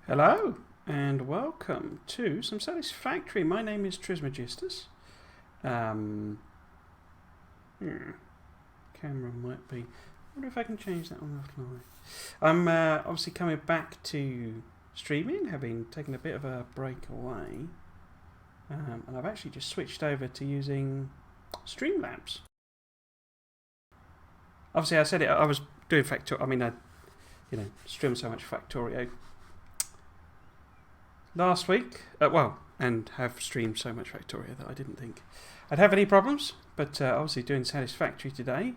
Hello and welcome to some Satisfactory. My name is Trismegistus. Camera might be. I wonder if I can change that on the fly. I'm obviously coming back to streaming, having taken a bit of a break away, and I've actually just switched over to using Streamlabs. Obviously, I said it. I was doing Factorio. I mean, I streamed so much Factorio last week, and have streamed so much Factorio that I didn't think I'd have any problems, but obviously doing Satisfactory today.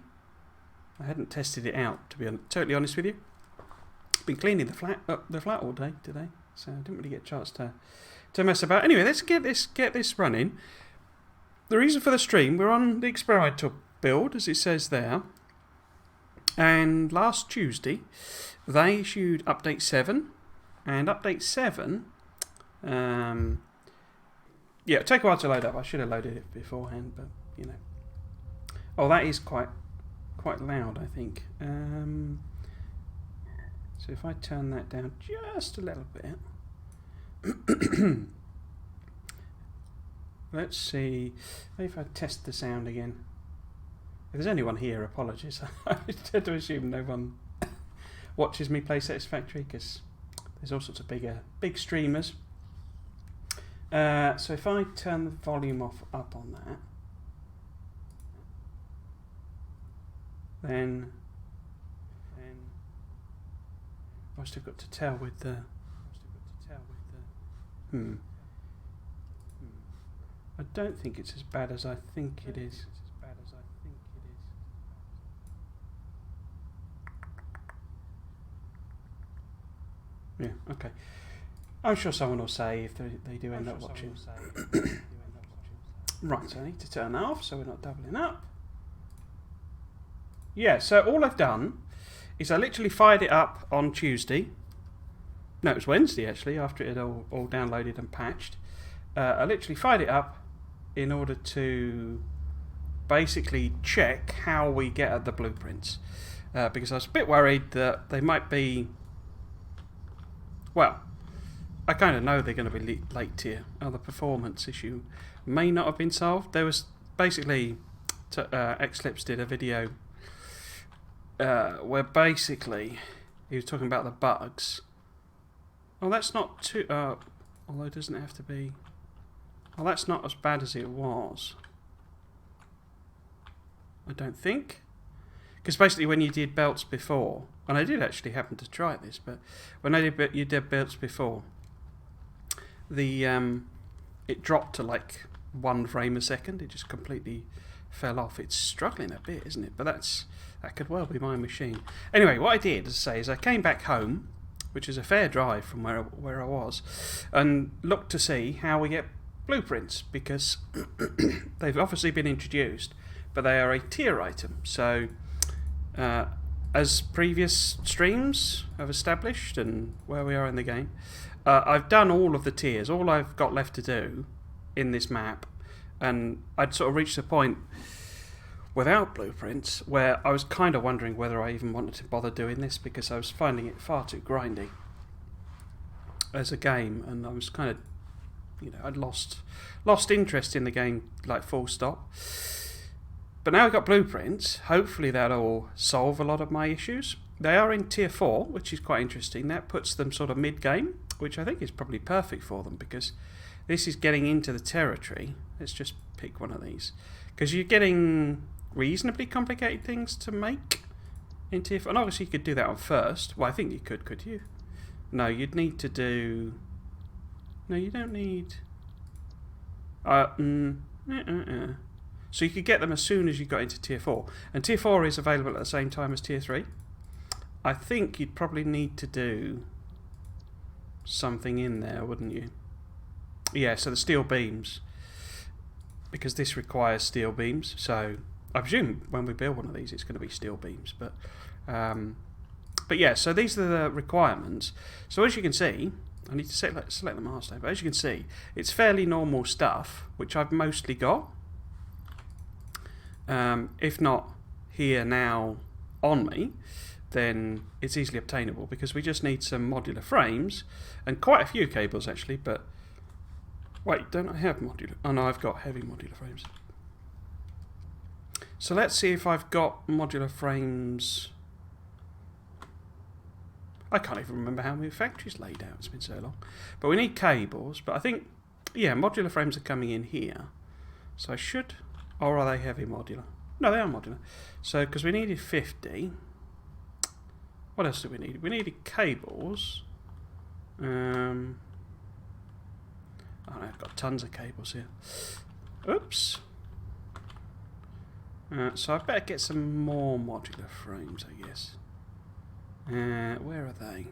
I hadn't tested it out, to be totally honest with you. Been cleaning the flat all day today, so I didn't really get a chance to mess about. Anyway, let's get this running. The reason for the stream, we're on the experimental build, as it says there, and last Tuesday they issued update 7, and update 7 it'll take a while to load up. I should have loaded it beforehand, but you know. Oh, that is quite loud, I think. So if I turn that down just a little bit. Let's see. Maybe if I test the sound again. If there's anyone here, apologies. I tend to assume no one watches me play Satisfactory because there's all sorts of big streamers. So if I turn the volume up on that, then I've still got to tell with the I don't think it's as bad as I think it is. Yeah, okay. I'm sure someone will say if they do end up watching. Right, so I need to turn that off so we're not doubling up. Yeah, so all I've done is I literally fired it up on Tuesday. No, it was Wednesday actually, after it had all downloaded and patched. I literally fired it up in order to basically check how we get at the blueprints. Because I was a bit worried that they might be... Well, I kind of know they're going to be late tier. The performance issue may not have been solved. There was basically... Xlips did a video where basically he was talking about the bugs. Oh, that's not too... although it doesn't have to be... Well, that's not as bad as it was. I don't think. Because basically when you did belts before... And I did actually happen to try this, but when you did belts before, it dropped to like 1 frame a second. It just completely fell off. It's struggling a bit, isn't it? But that could well be my machine. Anyway, what I did, as I say, is I came back home, which is a fair drive from where I was, and looked to see how we get blueprints, because they've obviously been introduced, but they are a tier item. So, as previous streams have established and where we are in the game, I've done all of the tiers. All I've got left to do in this map, and I'd sort of reached a point without blueprints where I was kind of wondering whether I even wanted to bother doing this, because I was finding it far too grindy as a game, and I was kind of, I'd lost interest in the game, like full stop. But now I've got blueprints. Hopefully that'll solve a lot of my issues. They are in tier 4, which is quite interesting. That puts them sort of mid-game, which I think is probably perfect for them, because this is getting into the territory. Let's just pick one of these. Because you're getting reasonably complicated things to make in tier 4. And obviously you could do that on first. Well, I think you could you? No, you'd need to do... No, you don't need... So you could get them as soon as you got into tier 4. And tier 4 is available at the same time as tier 3. I think you'd probably need to do something in there, wouldn't you? Yeah, so the steel beams. Because this requires steel beams. So I presume when we build one of these it's going to be steel beams. But yeah, so these are the requirements. So as you can see, I need to select the milestone. But as you can see, it's fairly normal stuff, which I've mostly got. If not here now on me, then it's easily obtainable, because we just need some modular frames and quite a few cables actually. But wait, don't I have modular? Oh no, I've got heavy modular frames. So let's see if I've got modular frames. I can't even remember how my factory's laid out, it's been so long. But we need cables, but I think, yeah, modular frames are coming in here. So I should, or are they heavy modular? No, they are modular. So, because we needed 50. What else did we need? We needed cables. Oh, I've got tons of cables here. Oops. So I better get some more modular frames, I guess. Where are they?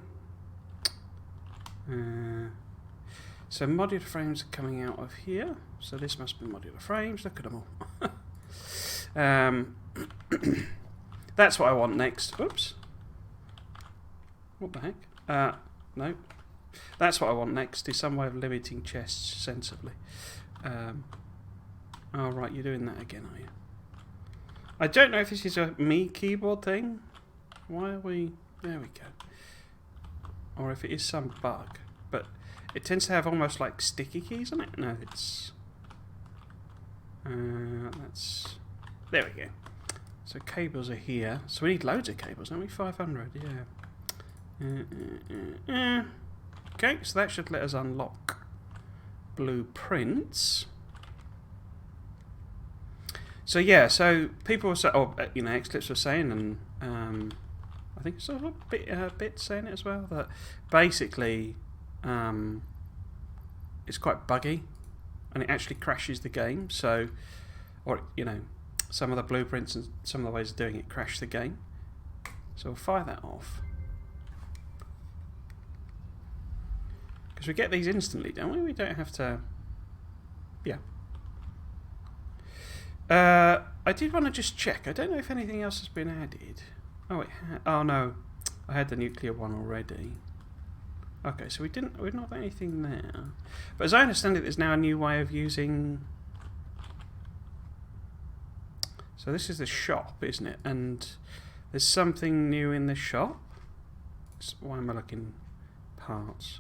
So modular frames are coming out of here. So this must be modular frames. Look at them all. That's what I want next. Oops. What the heck? No. That's what I want next, is some way of limiting chests sensibly. Oh, right, you're doing that again, are you? I don't know if this is a me keyboard thing. Why are we... There we go. Or if it is some bug. But it tends to have almost like sticky keys on it. No, it's... that's... There we go. So cables are here. So we need loads of cables, don't we? 500, yeah. Okay, so that should let us unlock blueprints. So yeah, so people were saying, or you know, Xclips were saying, and I think sort of a bit saying it as well, that basically it's quite buggy and it actually crashes the game. So, or you know, some of the blueprints and some of the ways of doing it crash the game. So we'll fire that off. Because we get these instantly, don't we? We don't have to... Yeah. I did want to just check. I don't know if anything else has been added. Oh, it had... Oh, no. I had the nuclear one already. Okay, so we've not got anything there. But as I understand it, there's now a new way of using... So this is the shop, isn't it? And there's something new in the shop. Why am I looking? Parts.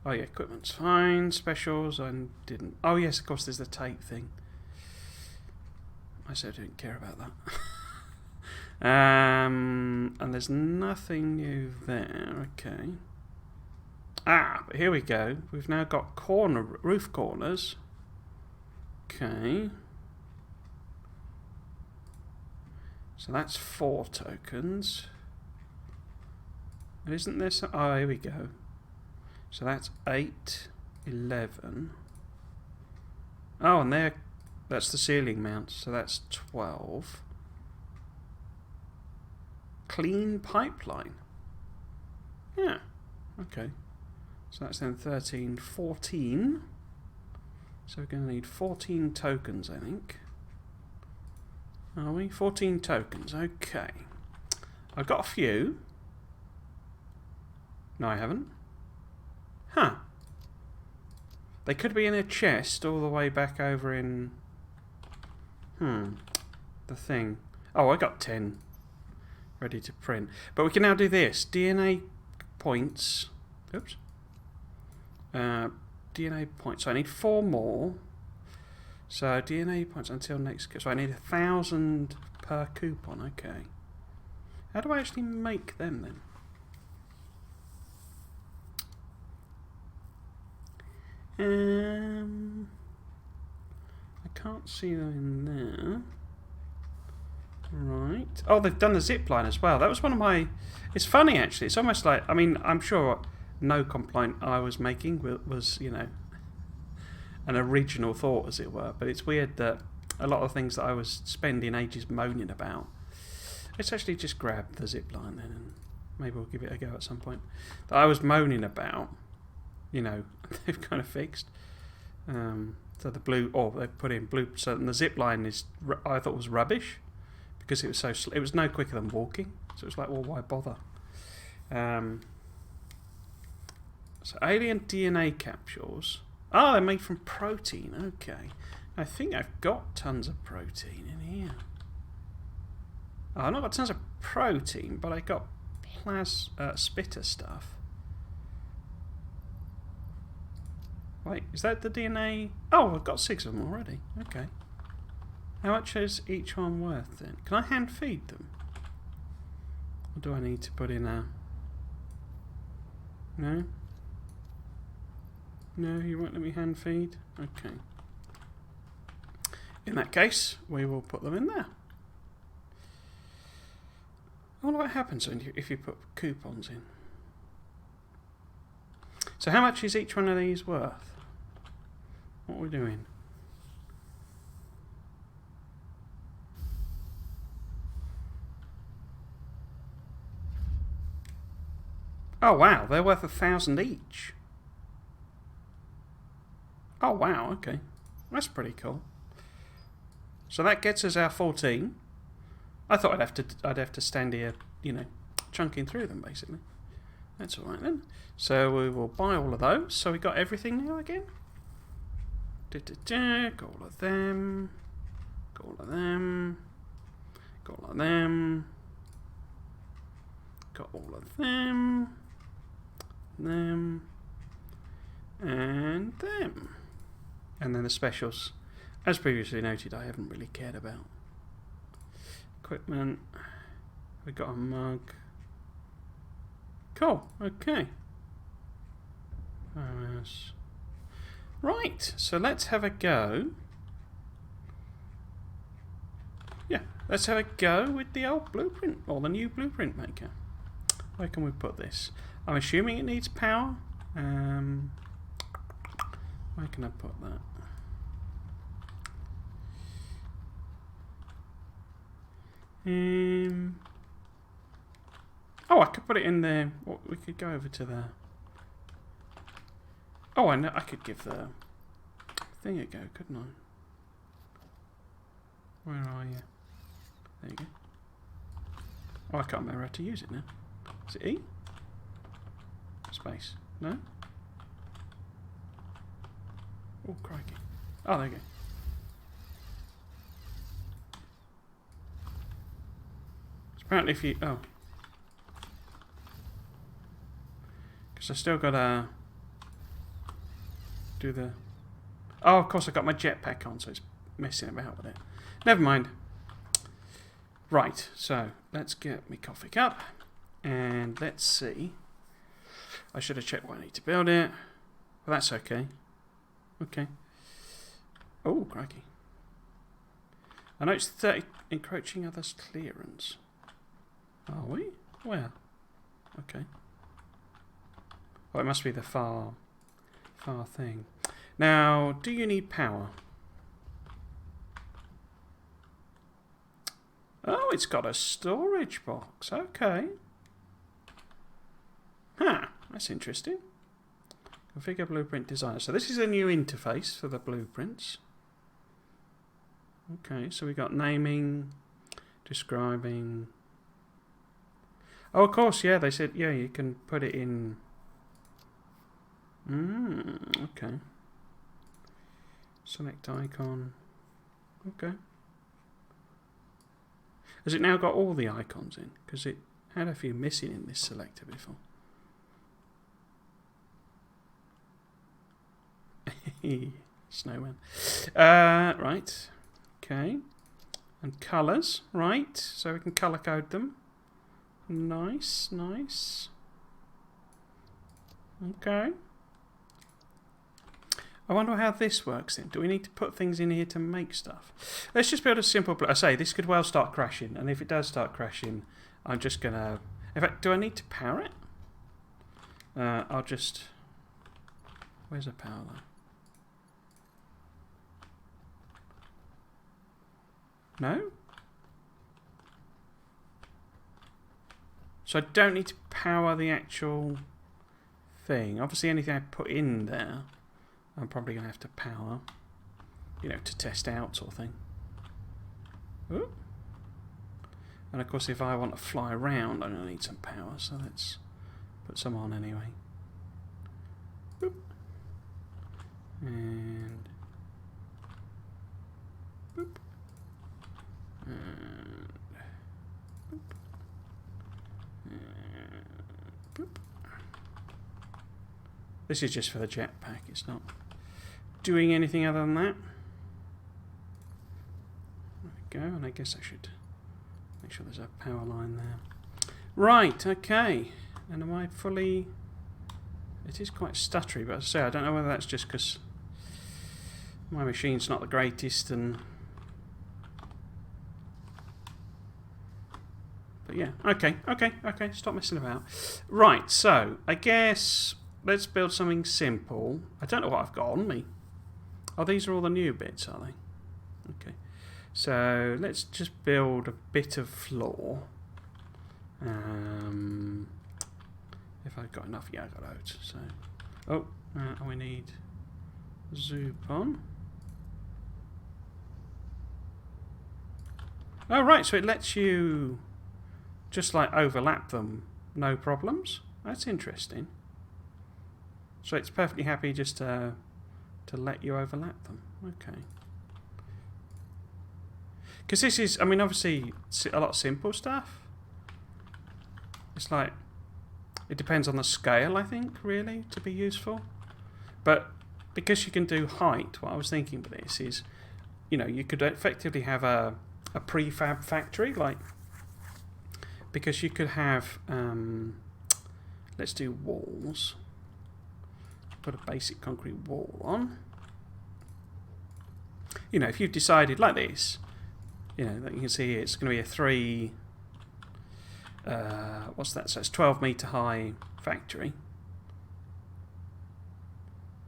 Oh yeah, equipment's fine. Specials, I didn't. Oh yes, of course, there's the tape thing. I so didn't care about that. And there's nothing new there. Okay. Ah, but here we go. We've now got roof corners. Okay. So that's 4 tokens. Isn't there some... Oh, here we go. So that's 8, 11. Oh, and there, that's the ceiling mount. So that's 12. Clean pipeline. Yeah. Okay. So that's then 13, 14. So we're going to need 14 tokens, I think. Are we? 14 tokens. Okay. I've got a few. No, I haven't. Huh. They could be in a chest all the way back over in... the thing. Oh, I got 10 ready to print. But we can now do this. DNA points. Oops. DNA points. So I need 4 more. So DNA points until next... So I need 1,000 per coupon. Okay. How do I actually make them then? I can't see them in there. Right. Oh, they've done the zip line as well. That was one of my... It's funny, actually. It's almost like... I mean, I'm sure no complaint I was making was, you know, an original thought, as it were. But it's weird that a lot of things that I was spending ages moaning about, let's actually just grab the zip line then, and maybe we'll give it a go at some point. That I was moaning about, you know, they've kind of fixed. So the blue, or they've put in blue. So the zip line is, I thought was rubbish because it was so. It was no quicker than walking. So it was like, well, why bother? So alien DNA capsules. Oh, they're made from protein. Okay, I think I've got tons of protein in here. Oh, I've not got tons of protein, but I got spitter stuff. Wait, is that the DNA? Oh, I've got 6 of them already. Okay. How much is each one worth then? Can I hand feed them? Or do I need to put in a... No? No, you won't let me hand feed? Okay. In that case, we will put them in there. I wonder what happens if you put coupons in. So how much is each one of these worth? What are we doing? Oh wow, they're worth 1,000 each. Oh wow, okay. That's pretty cool. So that gets us our 14. I thought I'd have to stand here, you know, chunking through them basically. That's all right then. So we will buy all of those. So we got everything now again. Got all of them. Got all of them. Got all of them. Got all of them. Them. And them. And then the specials. As previously noted, I haven't really cared about. Equipment. We got a mug. Cool. Okay. Right. So let's have a go. Yeah. Let's have a go with the old blueprint or the new blueprint maker. Where can we put this? I'm assuming it needs power. Where can I put that? Oh, I could put it in there. We could go over to the... Oh, I know. I could give the thing a go, couldn't I? Where are you? There you go. Oh, I can't remember how to use it now. Is it E? Space. No? Oh, crikey. Oh, there you go. Apparently if you... Oh. Because I still got to do the... Oh, of course I got my jetpack on, so it's messing about with it. Never mind. Right, so let's get my coffee cup. And let's see. I should have checked what I need to build it. But that's okay. Okay. Oh, crikey. I know it's 30 encroaching others clearance. Are we? Where? Okay. Oh, it must be the far thing. Now, do you need power? Oh, it's got a storage box. Okay. Huh, that's interesting. Configure blueprint designer. So this is a new interface for the blueprints. Okay, so we got naming, describing. Oh, of course, yeah, they said, yeah, you can put it in. Okay. Select icon. Okay. Has it now got all the icons in? Because it had a few missing in this selector before. Snowman. Right. Okay. And colours. Right. So we can colour code them. Nice, nice. Okay. I wonder how this works then. Do we need to put things in here to make stuff? Let's just build a simple... I say, this could well start crashing. And if it does start crashing, I'm just going to... In fact, do I need to power it? I'll just... Where's the power though? No? So I don't need to power the actual thing. Obviously anything I put in there, I'm probably going to have to power, you know, to test out sort of thing. Ooh. And of course if I want to fly around, I'm going to need some power, so let's put some on anyway. Boop. And... Boop. And... Boop. And... This is just for the jetpack. It's not doing anything other than that. There we go, and I guess I should make sure there's a power line there. Right, okay. And am I fully... It is quite stuttery, but as I say, I don't know whether that's just because my machine's not the greatest and... But yeah, okay, stop messing about. Right, so, I guess let's build something simple. I don't know what I've got on me. Oh, these are all the new bits, are they? Okay. So, let's just build a bit of floor. If I've got enough, yeah, I've got loads. So, oh, we need zoop on. Oh, right, so it lets you just like overlap them, no problems. That's interesting. So it's perfectly happy just to let you overlap them. Okay. Because this is, I mean, obviously a lot of simple stuff. It's like, it depends on the scale, I think, really, to be useful. But because you can do height, what I was thinking with this is, you know, you could effectively have a prefab factory, like, because you could have, let's do walls. Put a basic concrete wall on. You know, if you've decided like this, you know, that you can see here, it's going to be a 3, what's that? So it's 12-meter high factory.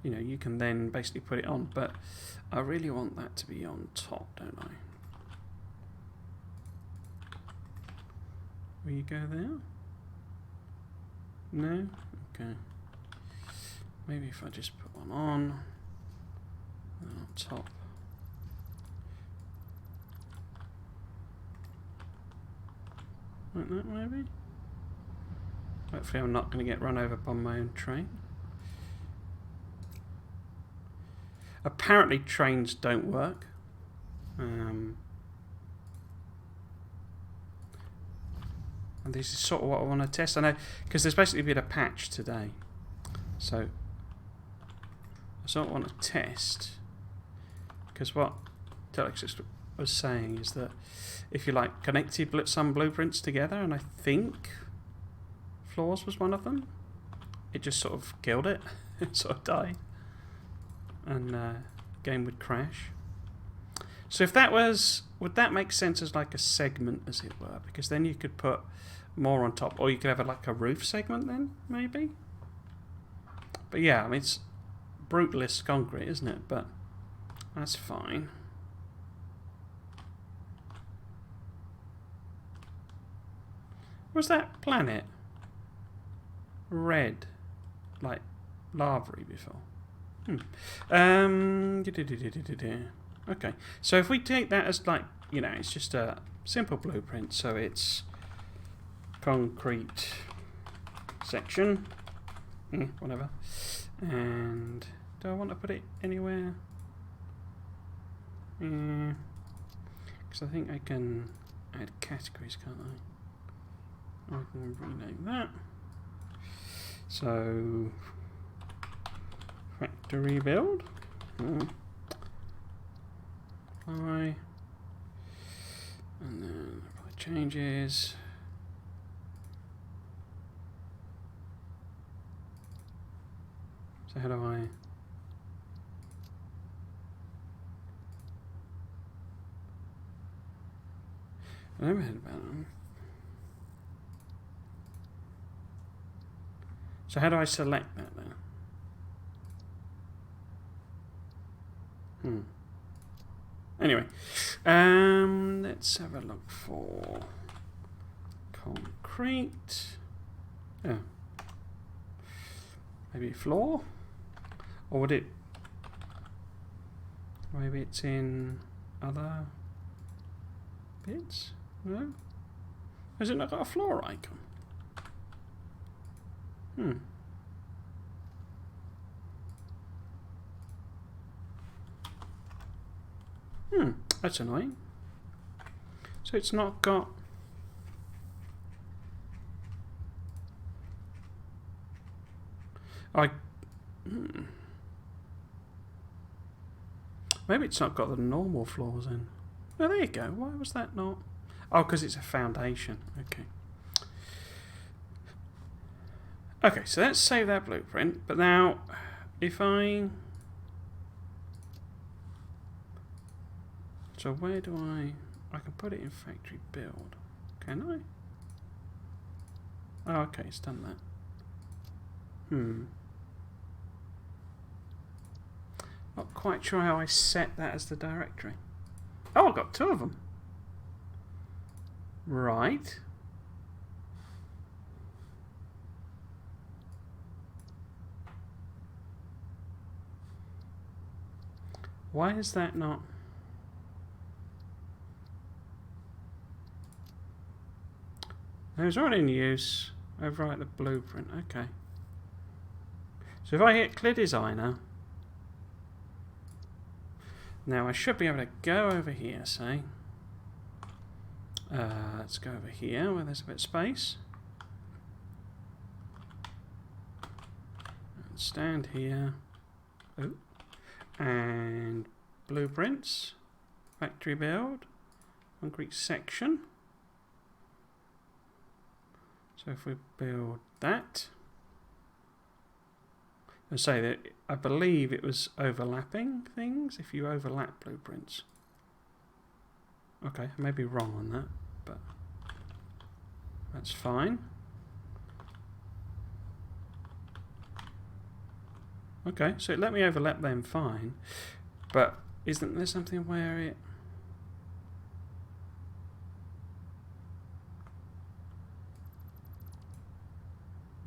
You know, you can then basically put it on, but I really want that to be on top, don't I? Will you go there? No? Okay. Maybe if I just put one on top. Like that, maybe? Hopefully I'm not going to get run over by my own train. Apparently trains don't work. And this is sort of what I want to test. I know, because there's basically been a patch today. So, I sort of want to test. Because what Telexis was saying is that if you like connected some blueprints together, and I think floors was one of them, it just sort of killed it. It sort of died. And game would crash. So if that was, would that make sense as like a segment, as it were? Because then you could put more on top, or you could have like a roof segment then, maybe? But yeah, I mean, it's brutalist concrete, isn't it? But that's fine. Was that planet red, like lava-y before? Okay, so if we take that as like, you know, it's just a simple blueprint, so it's concrete section, whatever, and do I want to put it anywhere? Because I think I can add categories, can't I? I can rename that. So, factory build. Apply. And then apply changes. So how do I... I never heard about them. So how do I select that then? Anyway, let's have a look for concrete. Oh, maybe floor, or would it? Maybe it's in other bits. No, has it not got a floor icon? That's annoying. So it's not got... Maybe it's not got the normal floors in. Oh, there you go. Why was that not? Oh, because it's a foundation. Okay. Okay, so let's save that blueprint. But now, if I... So where do I can put it in factory build. Can I? Oh, okay, it's done that. Not quite sure how I set that as the directory. Oh, I've got two of them. Right. Why is that not? Those aren't in use. Overwrite the blueprint. Okay. So if I hit Clear Designer, now I should be able to go over here, say. Let's go over here where there's a bit of space. And stand here. Oh. And blueprints. Factory build. Concrete section. So if we build that. And say that I believe it was overlapping things if you overlap blueprints. Okay, I may be wrong on that, but that's fine. Okay, so it let me overlap them fine, but isn't there something where it...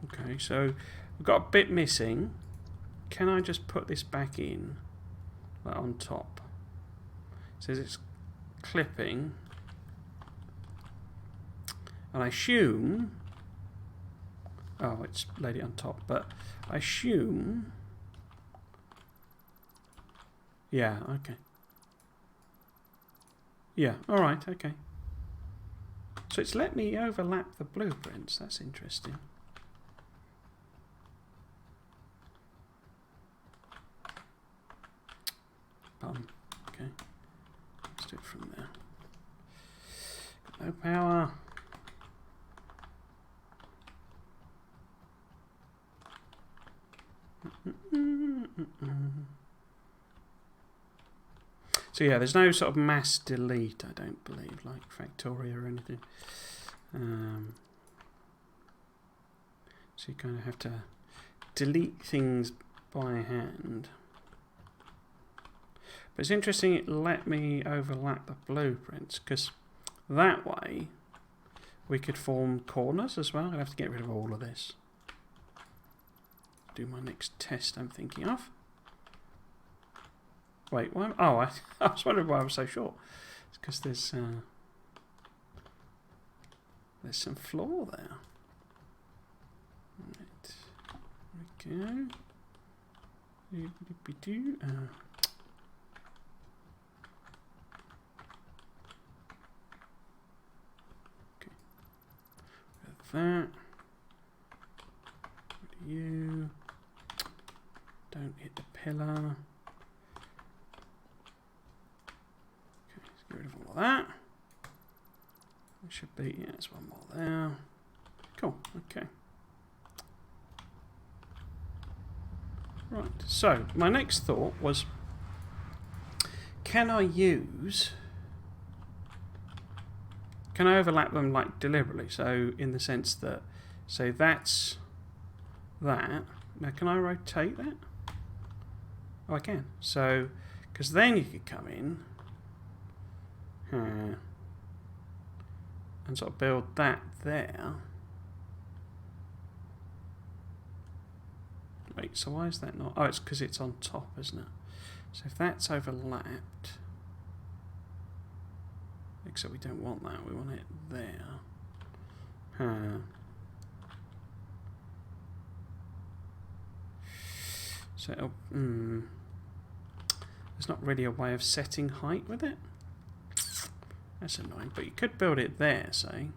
Okay, so we've got a bit missing. Can I just put this back in, like on top? It says it's clipping, and I assume... Oh, it's laid it on top, but I assume... Yeah, okay. Yeah, alright, okay. So it's let me overlap the blueprints. That's interesting. Okay. Let's do it from there. Got no power. So yeah, there's no sort of mass delete, I don't believe, like Factoria or anything. So you kind of have to delete things by hand. But it's interesting it let me overlap the blueprints, because that way we could form corners as well. I'd have to get rid of all of this. Do my next test I'm thinking of. Wait, why? Oh, I was wondering why I was so short. It's because there's some floor there. Right. There we go. Okay. With that. You don't hit the pillar. Get rid of all of that. It should be, yeah, there's one more there. Cool, okay. Right, so my next thought was, can I overlap them like deliberately? So in the sense that, say that's that. Now can I rotate that? Oh, I can. So, because then you could come in and sort of build that there. Wait, so why is that not? Oh, it's because it's on top, isn't it? So if that's overlapped, except we don't want that, we want it there. So it'll, there's not really a way of setting height with it. That's annoying, but you could build it there, say.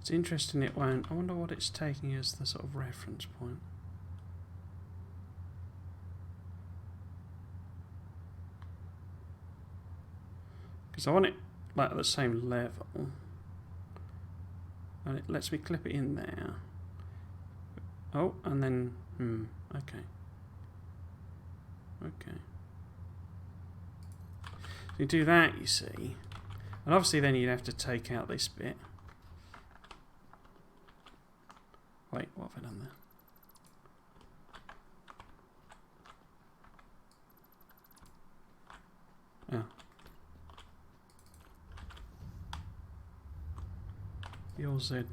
It's interesting it won't. I wonder what it's taking as the sort of reference point. Because I want it like at the same level. And it lets me clip it in there. Oh, and then, okay. Okay. So you do that, you see. And obviously then you'd have to take out this bit. Wait, what have I done there? Oh. You're Z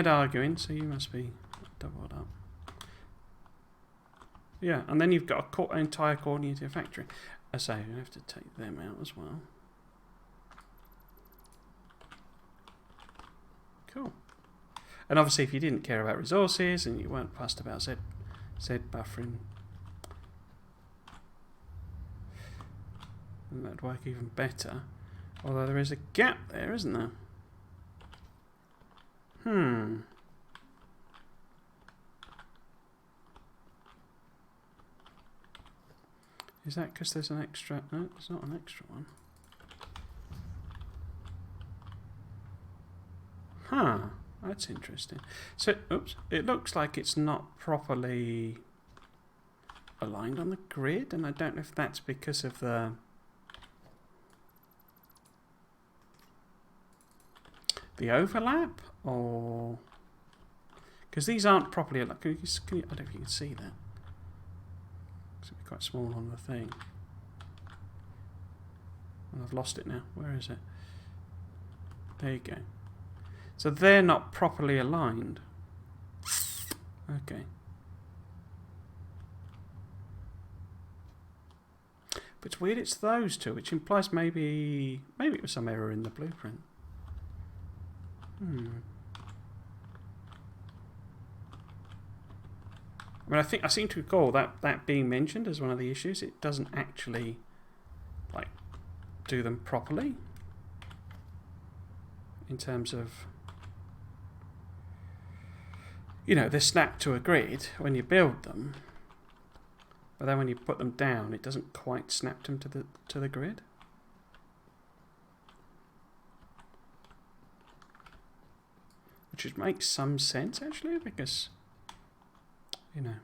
arguing, so you must be doubled up. Yeah, and then you've got an entire coordinated factory. I say you have to take them out as well. Cool. And obviously if you didn't care about resources and you weren't fussed about Z buffering, then that'd work even better. Although there is a gap there, isn't there? Is that because there's an extra? No, it's not an extra one. Huh, that's interesting. So, oops, it looks like it's not properly aligned on the grid, and I don't know if that's because of the overlap, or because these aren't properly aligned. I don't know if you can see that. It's quite small on the thing. And I've lost it now. Where is it? There you go. So they're not properly aligned. Okay. But it's weird it's those two, which implies maybe it was some error in the blueprint. I mean, I seem to recall that being mentioned as one of the issues. It doesn't actually like do them properly in terms of, you know, they're snapped to a grid when you build them, but then when you put them down, it doesn't quite snap them to the grid. Which makes some sense actually, because, you know,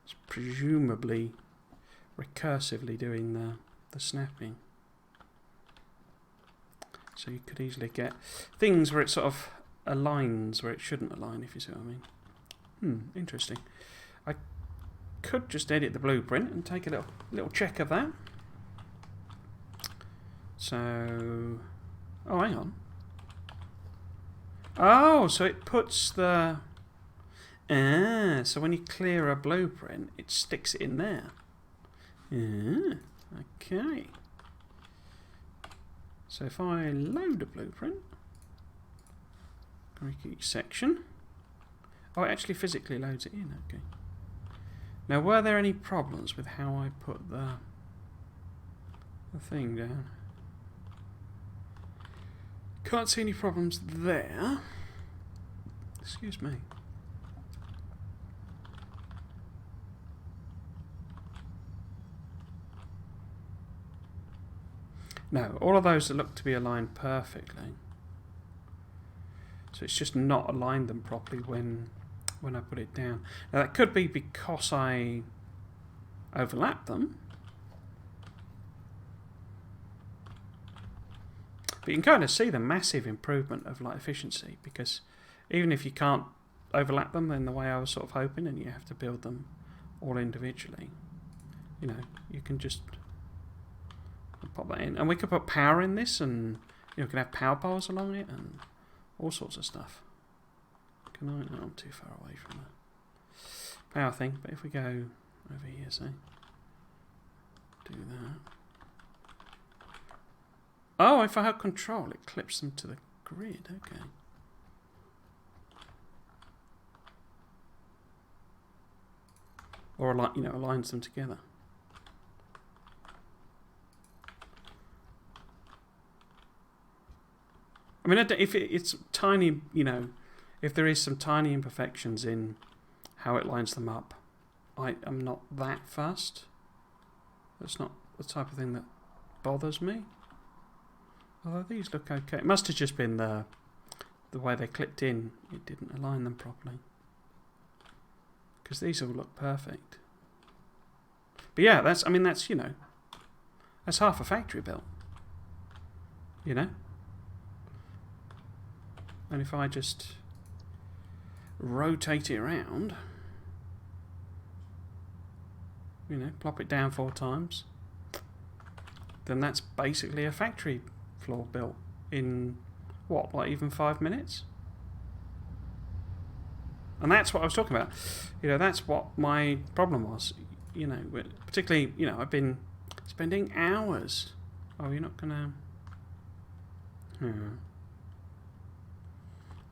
it's presumably recursively doing the snapping. So you could easily get things where it sort of aligns where it shouldn't align, if you see what I mean. Interesting. I could just edit the blueprint and take a little check of that. So, oh, hang on. Oh, so it puts the... so when you clear a blueprint, it sticks it in there. Okay. So if I load a blueprint, click each section. Oh, it actually physically loads it in. Okay. Now, were there any problems with how I put the thing down? Can't see any problems there. Excuse me. No, all of those look to be aligned perfectly. So it's just not aligned them properly when I put it down. Now that could be because I overlapped them. But you can kind of see the massive improvement of light efficiency, because even if you can't overlap them in the way I was sort of hoping, and you have to build them all individually, you know, you can just pop that in. And we could put power in this, and you know, we can have power poles along it and all sorts of stuff. Can I? No, I'm too far away from the power thing. But if we go over here, say, do that. Oh, if I have control, it clips them to the grid. Okay. Or aligns them together. I mean, if it's tiny, you know, if there is some tiny imperfections in how it lines them up, I am not that fussed. That's not the type of thing that bothers me. Although these look okay. It must have just been the way they clipped in. It didn't align them properly. Because these all look perfect. But yeah, that's, you know, that's half a factory built. You know? And if I just rotate it around, you know, plop it down 4 times, then that's basically a factory floor built in, what, like even 5 minutes? And that's what I was talking about. You know, that's what my problem was. You know, particularly, you know, I've been spending hours. Oh, you're not gonna...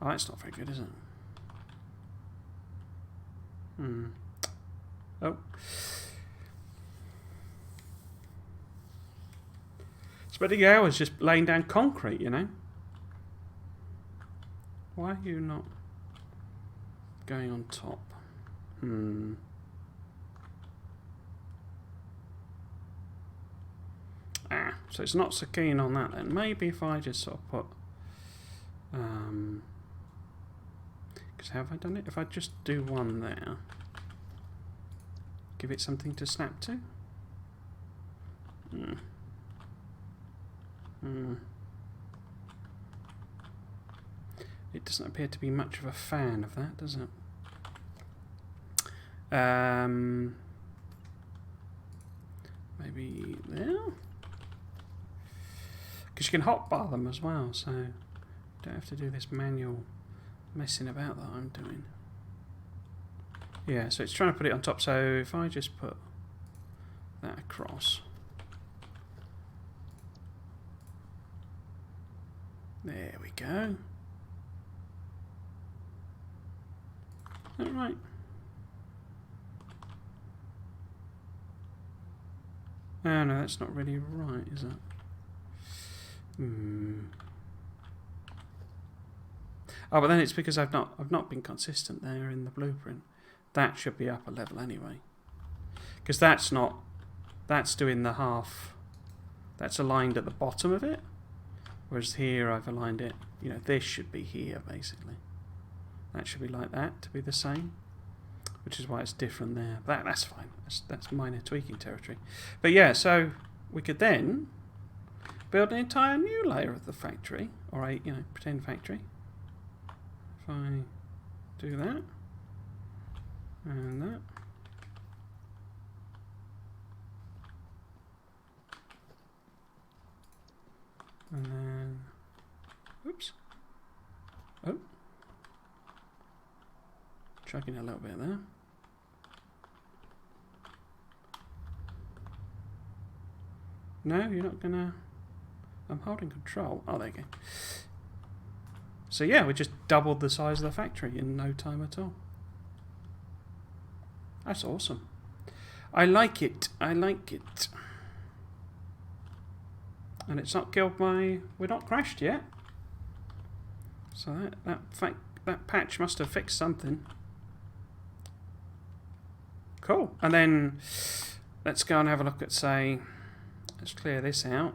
Oh, that's not very good, is it? Oh. Spending hours just laying down concrete, you know? Why are you not going on top? So it's not so keen on that then. Maybe if I just sort of put... because have I done it? If I just do one there, give it something to snap to? It doesn't appear to be much of a fan of that, does it? Maybe there? Because you can hotbar them as well, so you don't have to do this manual messing about that I'm doing. Yeah, so it's trying to put it on top, so if I just put that across. There we go. Alright. Oh no, that's not really right, is it? Oh, but then it's because I've not been consistent there in the blueprint. That should be up a level anyway. Because that's doing the half, that's aligned at the bottom of it. Whereas here I've aligned it, you know, this should be here basically. That should be like that to be the same. Which is why it's different there. That's fine. That's minor tweaking territory. But yeah, so we could then build an entire new layer of the factory, or a, you know, pretend factory. If I do that, and that. And then, oops. Oh. Chugging a little bit there. No, you're not gonna... I'm holding control. Oh, there you go. So yeah, we just doubled the size of the factory in no time at all. That's awesome. I like it. I like it. And it's not killed my... We're not crashed yet. So that patch must have fixed something. Cool. And then let's go and have a look at, say, let's clear this out.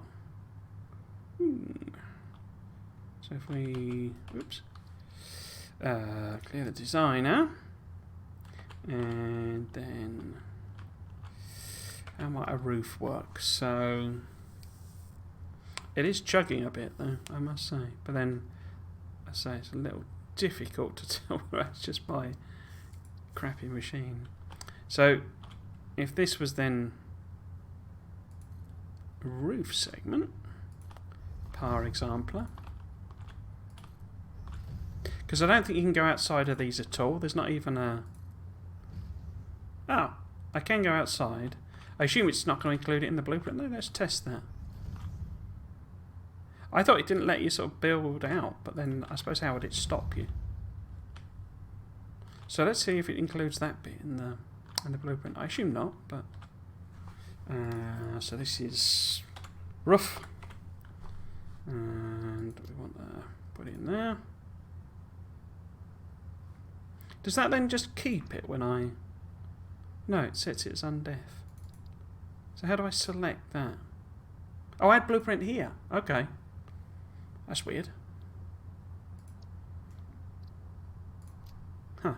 So if we, oops, clear the designer, and then how might a roof work? So it is chugging a bit though, I must say, but then I say it's a little difficult to tell whether that's just my crappy machine. So if this was then a roof segment, par exemplar, because I don't think you can go outside of these at all. There's not even a... Oh, I can go outside. I assume it's not going to include it in the blueprint. No, let's test that. I thought it didn't let you sort of build out, but then I suppose how would it stop you? So let's see if it includes that bit in the blueprint. I assume not, but... so this is roof. And we want a Put it in there. Does that then just keep it when I... No, it sets it as undef. So how do I select that? Oh, add blueprint here. Okay. That's weird. Huh.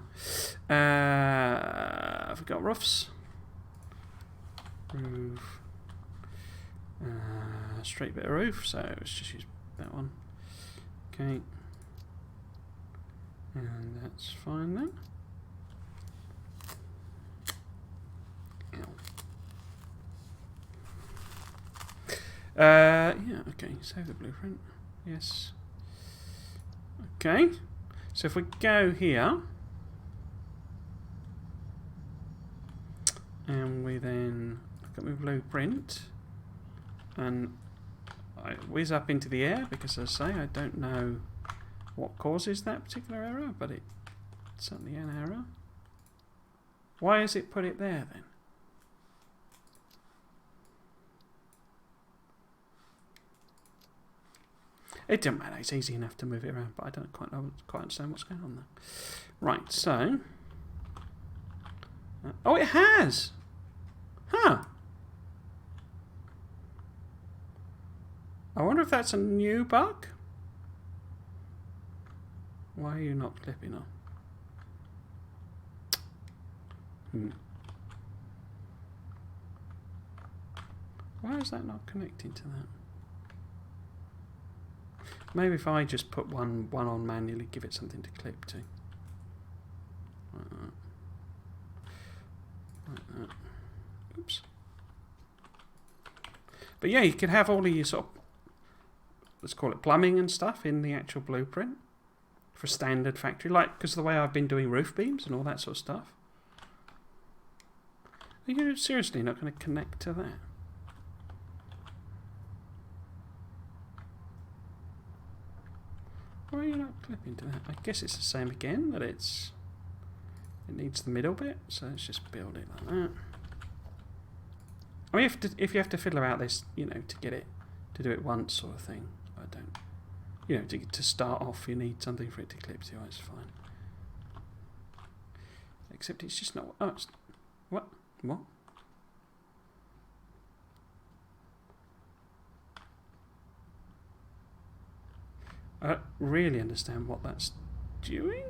I've got roofs. Roof. Straight bit of roof, so let's just use that one. Okay. And that's fine then. Yeah, okay, save the blueprint. Yes. Okay. So if we go here, and we then look at my blueprint, and I whiz up into the air, because as I say, I don't know what causes that particular error, but it's certainly an error. Why has it put it there then? It doesn't matter, it's easy enough to move it around, but I don't quite understand what's going on there. Right, so... oh, it has! Huh! I wonder if that's a new bug? Why are you not clipping on? Why is that not connecting to that? Maybe if I just put one on manually, give it something to clip to. Like that. Like that. Oops. But yeah, you could have all of your sort of, let's call it plumbing and stuff in the actual blueprint for standard factory, like, because of the way I've been doing roof beams and all that sort of stuff. Are you seriously not going to connect to that? Why are you not clipping to that? I guess it's the same again, that it needs the middle bit, so let's just build it like that. I mean, if you have to fiddle out this, you know, to get it to do it once sort of thing, I don't. You know, to start off, you need something for it to clip to. It's fine. Except it's just not. Oh, it's, what? What? I don't really understand what that's doing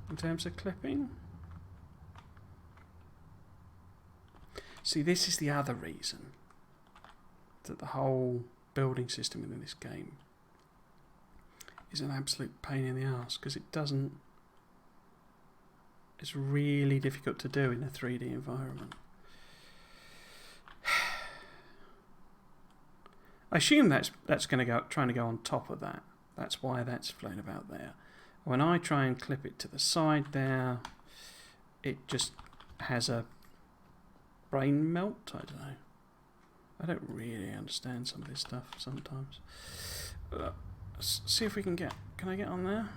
in terms of clipping. See, this is the other reason that the whole building system within this game is an absolute pain in the arse, because it doesn't... It's really difficult to do in a 3D environment. I assume that's going to go trying to go on top of that. That's why that's flown about there. When I try and clip it to the side there, it just has a brain melt. I don't know. I don't really understand some of this stuff sometimes. Let's see if we can get... Can I get on there?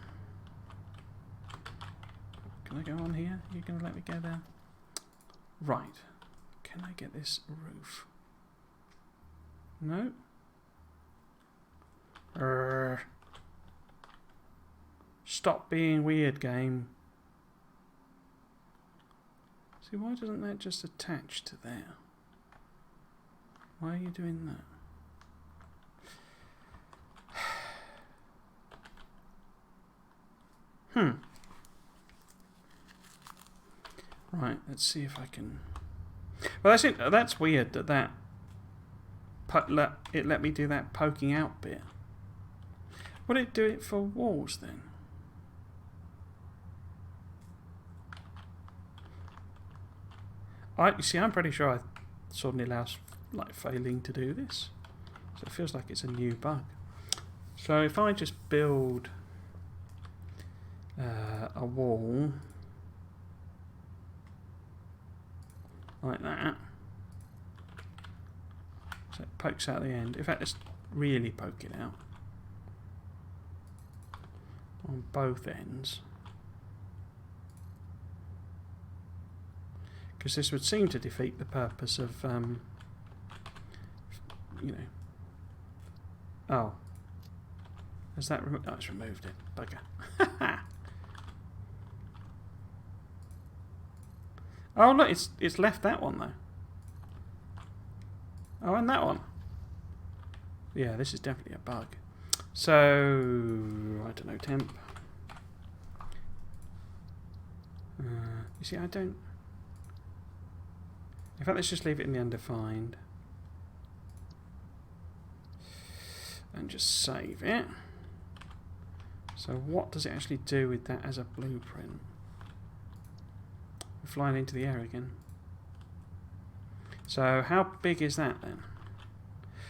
Can I go on here? Are you going to let me go there? Right. Can I get this roof? No? Stop being weird, game. See, why doesn't that just attach to there? Why are you doing that? Right, let's see if I can... Well, that's it. That's weird that it let me do that poking out bit. Would it do it for walls then? You see, I'm pretty sure I suddenly allows like failing to do this, so it feels like it's a new bug. So if I just build a wall like that, so it pokes out the end. In fact, let's really poke it out on both ends, because this would seem to defeat the purpose of, you know. Oh, Has that removed? Oh, it's removed it. Bugger. Oh look, it's left that one though. Oh, and that one. Yeah, this is definitely a bug. So I don't know, temp. You see, I don't. In fact, let's just leave it in the undefined and just save it. So what does it actually do with that as a blueprint? We're flying into the air again. So how big is that then?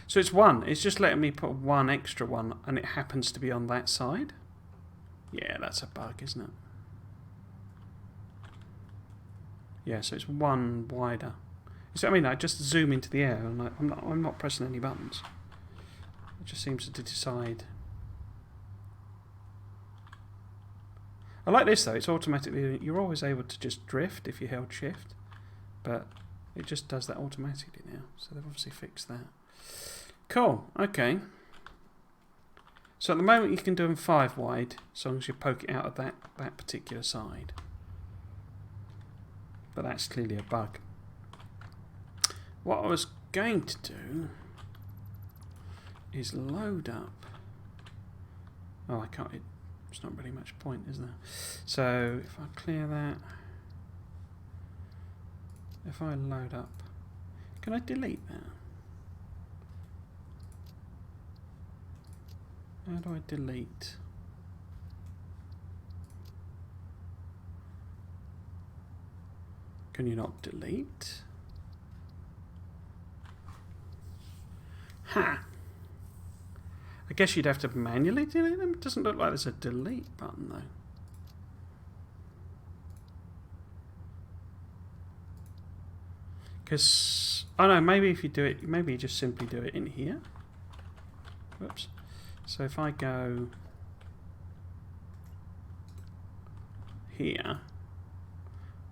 So it's one. It's just letting me put one extra one, and it happens to be on that side. Yeah, that's a bug, isn't it? Yeah, so it's one wider. So I mean, I just zoom into the air, and I'm not pressing any buttons. It just seems to decide. I like this though. It's automatically. You're always able to just drift if you held shift, but it just does that automatically now. So they've obviously fixed that. Cool. Okay. So at the moment you can do them 5 wide, as long as you poke it out of that particular side. But that's clearly a bug. What I was going to do is load up. Oh, I can't. It's not really much point, is there? So if I clear that, if I load up, can I delete that? How do I delete? Can you not delete? Ha! I guess you'd have to manually delete them. It doesn't look like there's a delete button though. Because, oh no, maybe if you do it, maybe you just simply do it in here. Whoops. So if I go here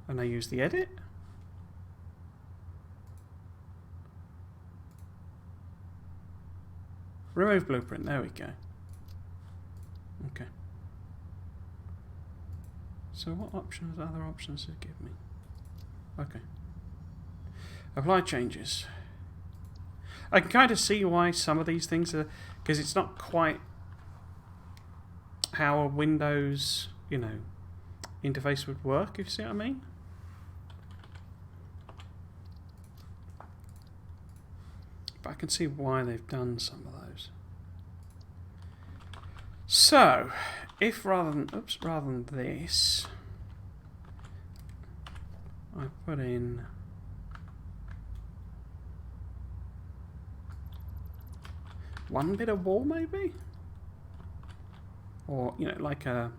and I use the edit, remove blueprint, there we go. Okay. So what options, other options does it give me? Okay. Apply changes. I can kind of see why some of these things are, because it's not quite how a Windows, you know, interface would work, if you see what I mean. But I can see why they've done some of those. So, if rather than this, I put in one bit of wall maybe? Or, you know, like a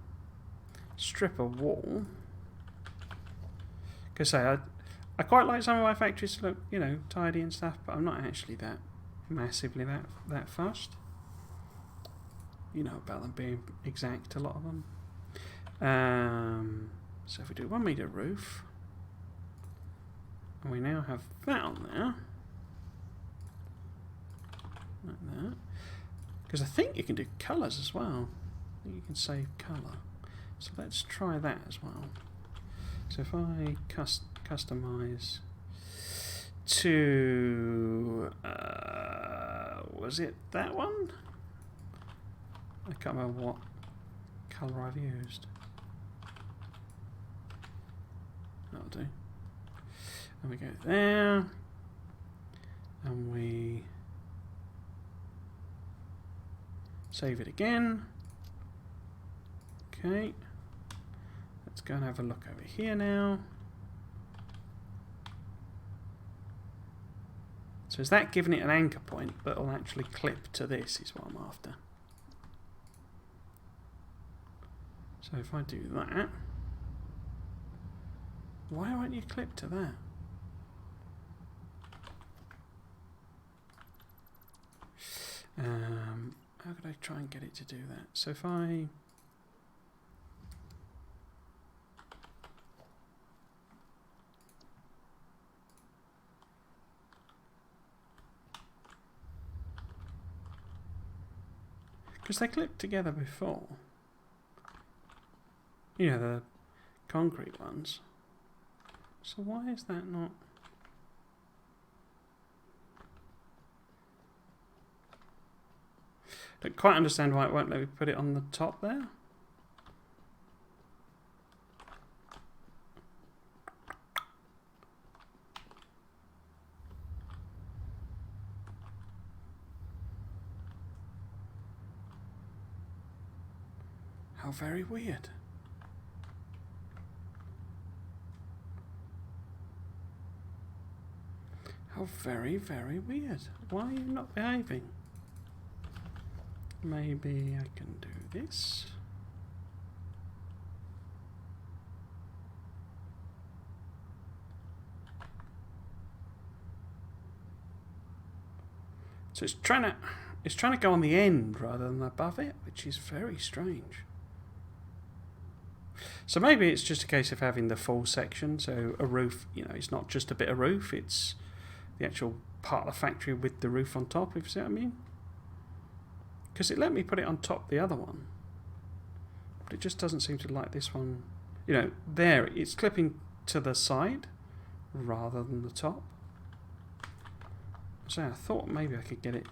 strip of wall. Because say, I quite like some of my factories to look, you know, tidy and stuff, but I'm not actually that massively that fussed. You know about them being exact, a lot of them. So if we do 1 meter roof, and we now have that on there. Like that. Because I think you can do colours as well. I think you can save colour. So let's try that as well. So if I customise to was it that one? I can't remember what colour I've used. That'll do. And we go there, and we save it again. Okay, let's go and have a look over here now. So is that giving it an anchor point that will actually clip to this is what I'm after. So if I do that, why won't you clip to that? How could I try and get it to do that? So if I Because they clipped together before. You know, the concrete ones. So why is that not... Don't quite understand why it won't let me put it on the top there. How very weird. How very, very weird. Why are you not behaving? Maybe I can do this. So it's trying to go on the end rather than above it, which is very strange. So maybe it's just a case of having the full section, so a roof, you know, it's not just a bit of roof, it's the actual part of the factory with the roof on top, if you see what I mean. Because it let me put it on top of the other one, but it just doesn't seem to like this one. You know, there, it's clipping to the side rather than the top. So I thought maybe I could get it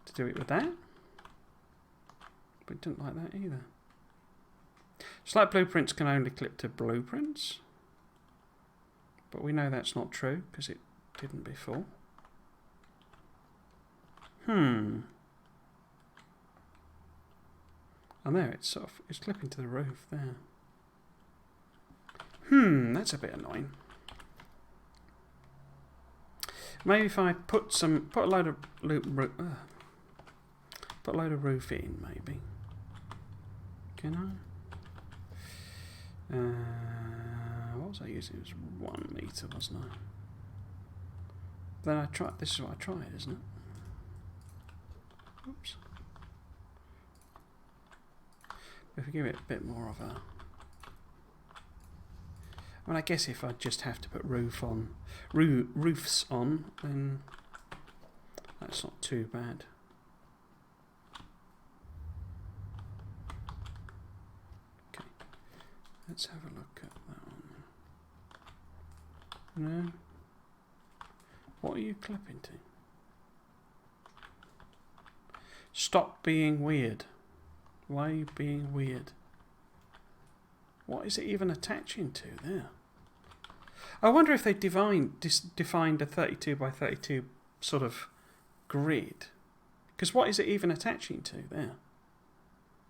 to do it with that, but it didn't like that either. It's like blueprints can only clip to blueprints, but we know that's not true because it didn't before. And there, it's clipping to the roof there. That's a bit annoying. Maybe if I put a load of roof in, maybe. Can I? What was I using? It was 1 meter, wasn't I? Then I tried. This is what I tried, isn't it? Oops. If we give it a bit more of a... I mean, I guess if I just have to put roofs on, then that's not too bad. Okay, let's have a look at that one. No. What are you clipping to? Stop being weird. Why are you being weird? What is it even attaching to there? I wonder if they defined a 32 by 32 sort of grid. Because what is it even attaching to there?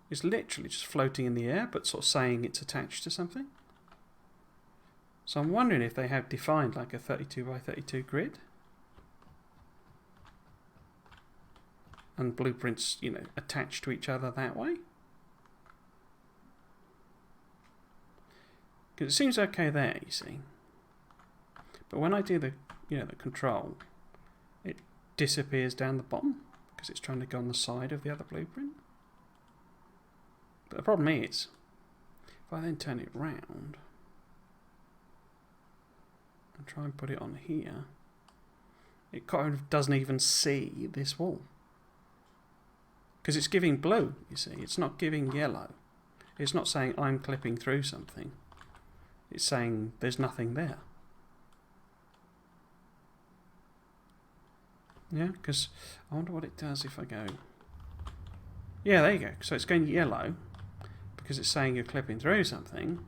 It's literally just floating in the air, but sort of saying it's attached to something. So I'm wondering if they have defined like a 32 by 32 grid. And blueprints, you know, attached to each other that way. Because it seems okay there, you see. But when I do the, you know, the control, it disappears down the bottom because it's trying to go on the side of the other blueprint. But the problem is, if I then turn it round and try and put it on here, it kind of doesn't even see this wall. Because it's giving blue, you see. It's not giving yellow. It's not saying I'm clipping through something. It's saying there's nothing there. Yeah, because I wonder what it does if I go... Yeah, there you go. So it's going yellow because it's saying you're clipping through something.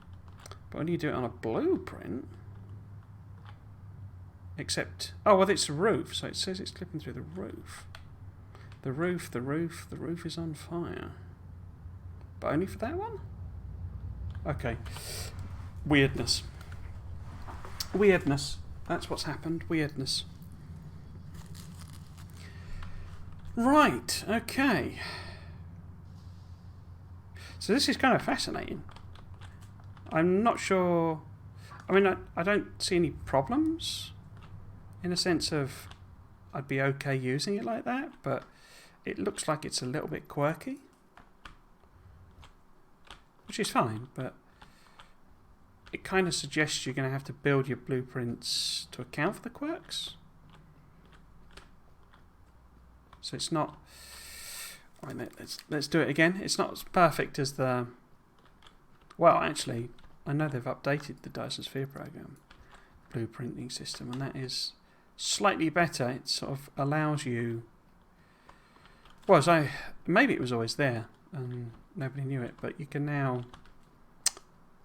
But when you do it on a blueprint... Except... Oh, well, it's a roof. So it says it's clipping through the roof. The roof is on fire. But only for that one? Okay. Weirdness. Weirdness. That's what's happened. Weirdness. Right. Okay. So this is kind of fascinating. I'm not sure... I mean, I don't see any problems in a sense of I'd be okay using it like that, but it looks like it's a little bit quirky. Which is fine, but it kind of suggests you're going to have to build your blueprints to account for the quirks. So it's not... Right, let's do it again. It's not as perfect as the... Well, actually, I know they've updated the Dyson Sphere program blueprinting system, and that is slightly better. It sort of allows you... Well, so maybe it was always there and nobody knew it, but you can now...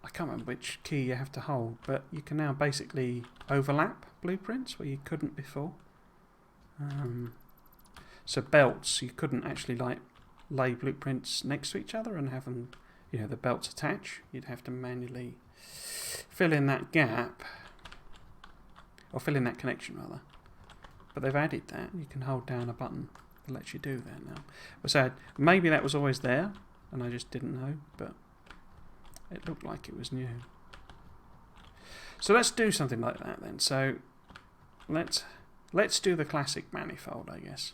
I can't remember which key you have to hold, but you can now basically overlap blueprints where you couldn't before. So belts, you couldn't actually like lay blueprints next to each other and have them, you know, the belts attach. You'd have to manually fill in that gap, or fill in that connection rather. But they've added that. You can hold down a button that lets you do that now. So maybe that was always there and I just didn't know, but it looked like it was new. So let's do something like that then. So let's do the classic manifold, I guess.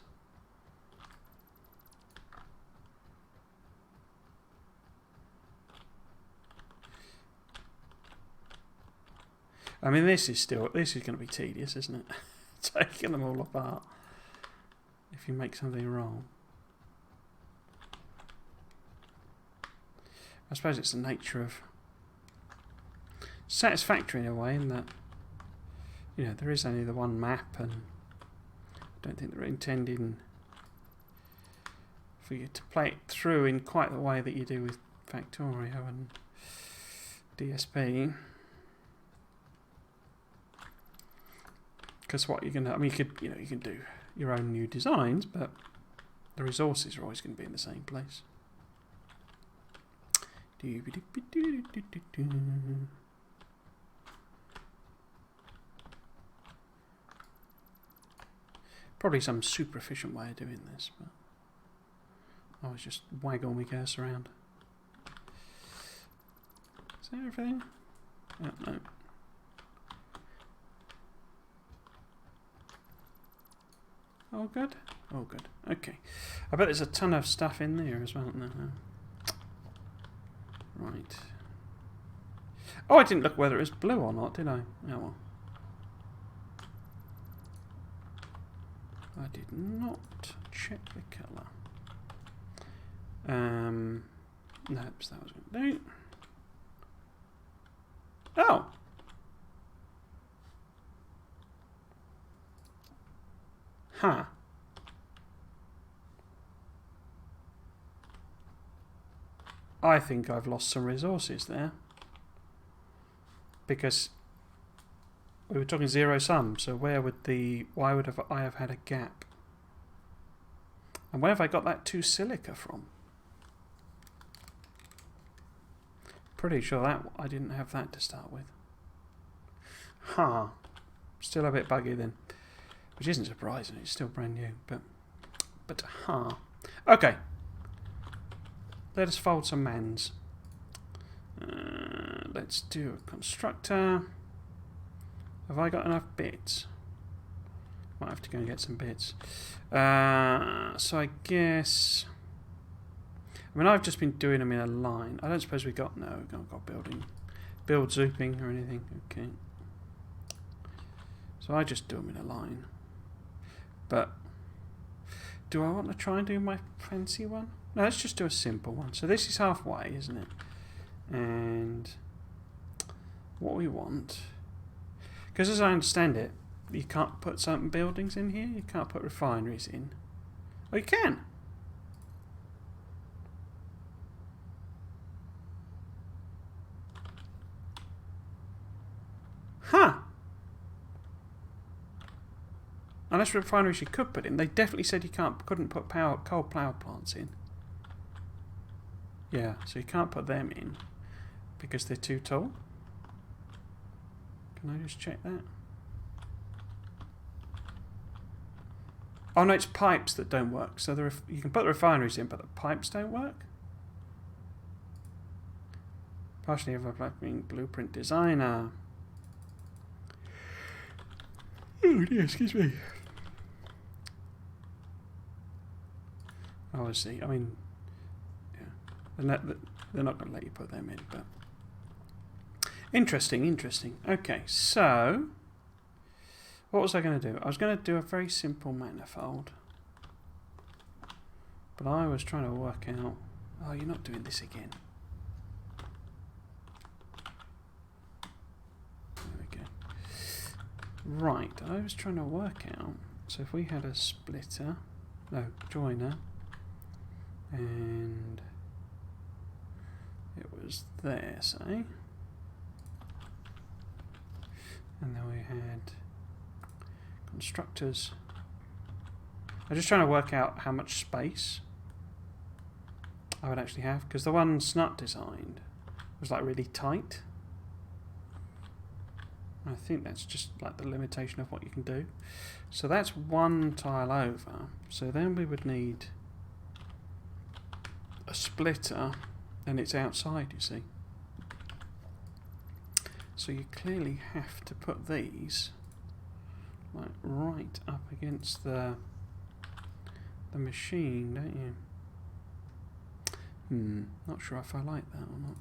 I mean, this is going to be tedious, isn't it? Taking them all apart if you make something wrong. I suppose it's the nature of Satisfactory in a way, in that, you know, there is only the one map, and I don't think they're intending for you to play it through in quite the way that you do with Factorio and DSP. Because what you're gonna, I mean, you can do your own new designs, but the resources are always going to be in the same place. Probably some super efficient way of doing this, but I was just waggle my cursor around. Is that everything? Oh, no. All good? All good. Okay. I bet there's a ton of stuff in there as well, isn't there? Right. Oh, I didn't look whether it was blue or not, did I? Oh well. I did not check the colour. No, that was going to do. Oh! Huh. I think I've lost some resources there. Because we were talking zero sum, so why would I have had a gap? And where have I got that 2 silica from? Pretty sure that I didn't have that to start with. Huh. Still a bit buggy then. Which isn't surprising, it's still brand new, but huh. Okay. Let us fold some mans. Let's do a constructor. Have I got enough bits? Might have to go and get some bits. So I guess... I mean, I've just been doing them in a line. I don't suppose we've got build zooping or anything. Okay. So I just do them in a line. But do I want to try and do my fancy one? No, let's just do a simple one. So this is halfway, isn't it? And what we want... Because as I understand it, you can't put certain buildings in here. You can't put refineries in. Oh, you can. Huh. Unless refineries you could put in. They definitely said you couldn't put coal power plants in. Yeah, so you can't put them in because they're too tall. Can I just check that? Oh no, it's pipes that don't work. So you can put the refineries in, but the pipes don't work. Partially overlapping blueprint designer. Oh dear, excuse me. Oh, I see. I mean, yeah, they're not going to let you put them in, but interesting, interesting. Okay, so what was I going to do? I was going to do a very simple manifold. But I was trying to work out... Oh, you're not doing this again. There we go. Right, I was trying to work out... So if we had a splitter... No, joiner... And... It was there, say... And then we had... Constructors... I'm just trying to work out how much space I would actually have, because the one Snut designed was like really tight. I think that's just like the limitation of what you can do. So that's one tile over. So then we would need a splitter, and it's outside, you see. So you clearly have to put these like right up against the machine, don't you? Not sure if I like that or not.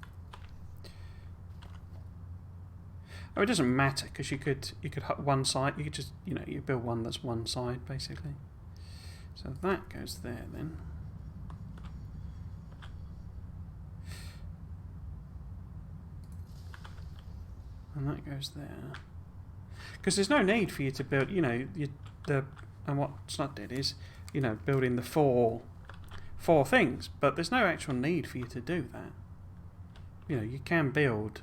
Oh, it doesn't matter, because you could hut one side. You could just, you know, you build one that's one side basically. So that goes there then. And that goes there. Because there's no need for you to build, you know, and what Snut did is, you know, building the four things, but there's no actual need for you to do that. You know, you can build,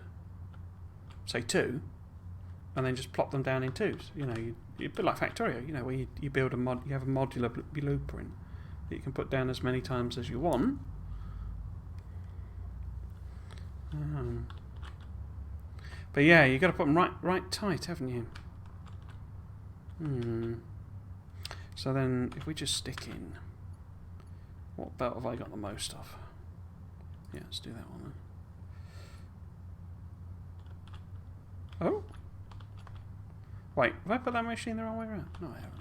say, 2, and then just plop them down in 2s. You know, you bit like Factorio, you know, where you build you have a modular blueprint that you can put down as many times as you want. But yeah, you've got to put them right tight, haven't you? So then, if we just stick in, what belt have I got the most of? Yeah, let's do that one then. Oh! Wait, have I put that machine the wrong way around? No, I haven't.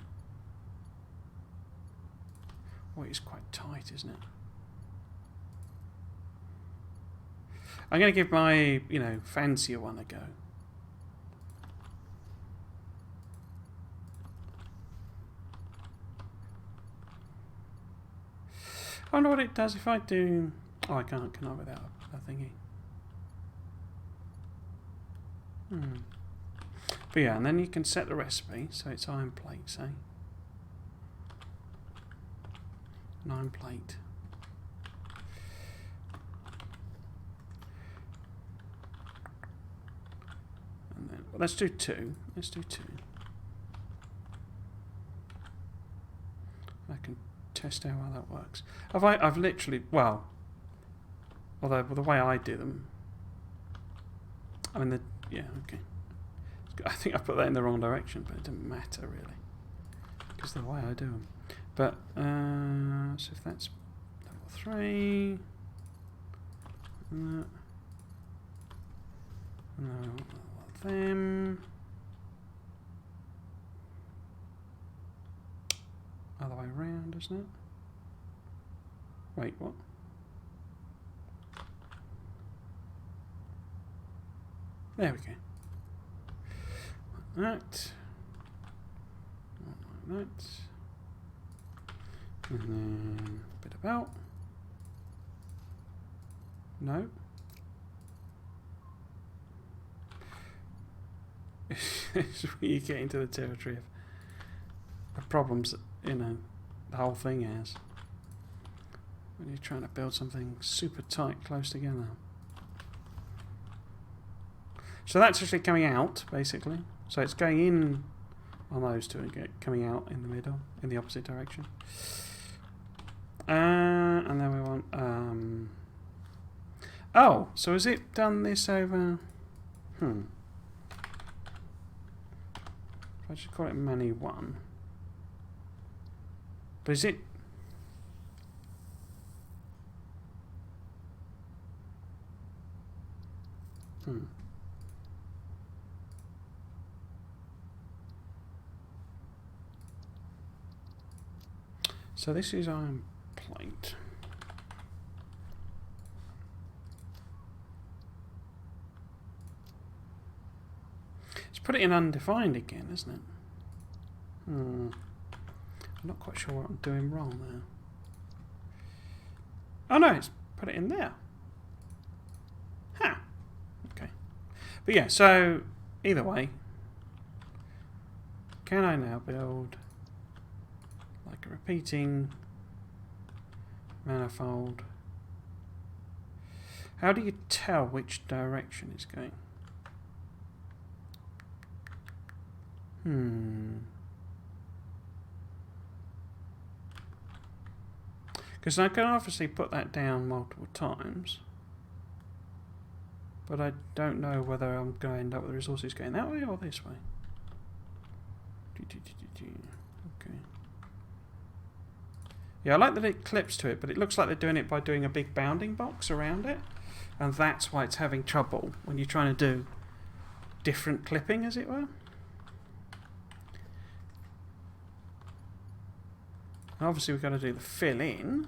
Oh, it's quite tight, isn't it? I'm going to give my, you know, fancier one a go. I wonder what it does if I do... Oh, I can't, can I, without a thingy? But yeah, and then you can set the recipe, so it's iron plate, say. An iron plate. And then, well, let's do 2. Let's do 2. I can test how well that works. I've literally, well, although the way I do them, I mean, yeah, okay. I think I put that in the wrong direction, but it doesn't matter really, because the way I do them. But so if that's level 3, no, them. Other way around, isn't it? Wait, what? There we go. Like that. Like that. And then a bit about. No. It's where you get into the territory of problems that, you know, the whole thing has. When you're trying to build something super tight, close together. So that's actually coming out, basically. So it's going in on those two and coming out in the middle, in the opposite direction. And then we want... oh, so has it done this over... If I just call it Mani 1. But is it... So this is iron plate. Let's put it in undefined again, isn't it? I'm not quite sure what I'm doing wrong there. Oh no, it's put it in there. Huh. Okay. But yeah, so either way, can I now build like a repeating manifold? How do you tell which direction it's going? Because I can obviously put that down multiple times, but I don't know whether I'm going to end up with the resources going that way or this way. Okay. Yeah, I like that it clips to it, but it looks like they're doing it by doing a big bounding box around it, and that's why it's having trouble when you're trying to do different clipping, as it were. And obviously we've got to do the fill in,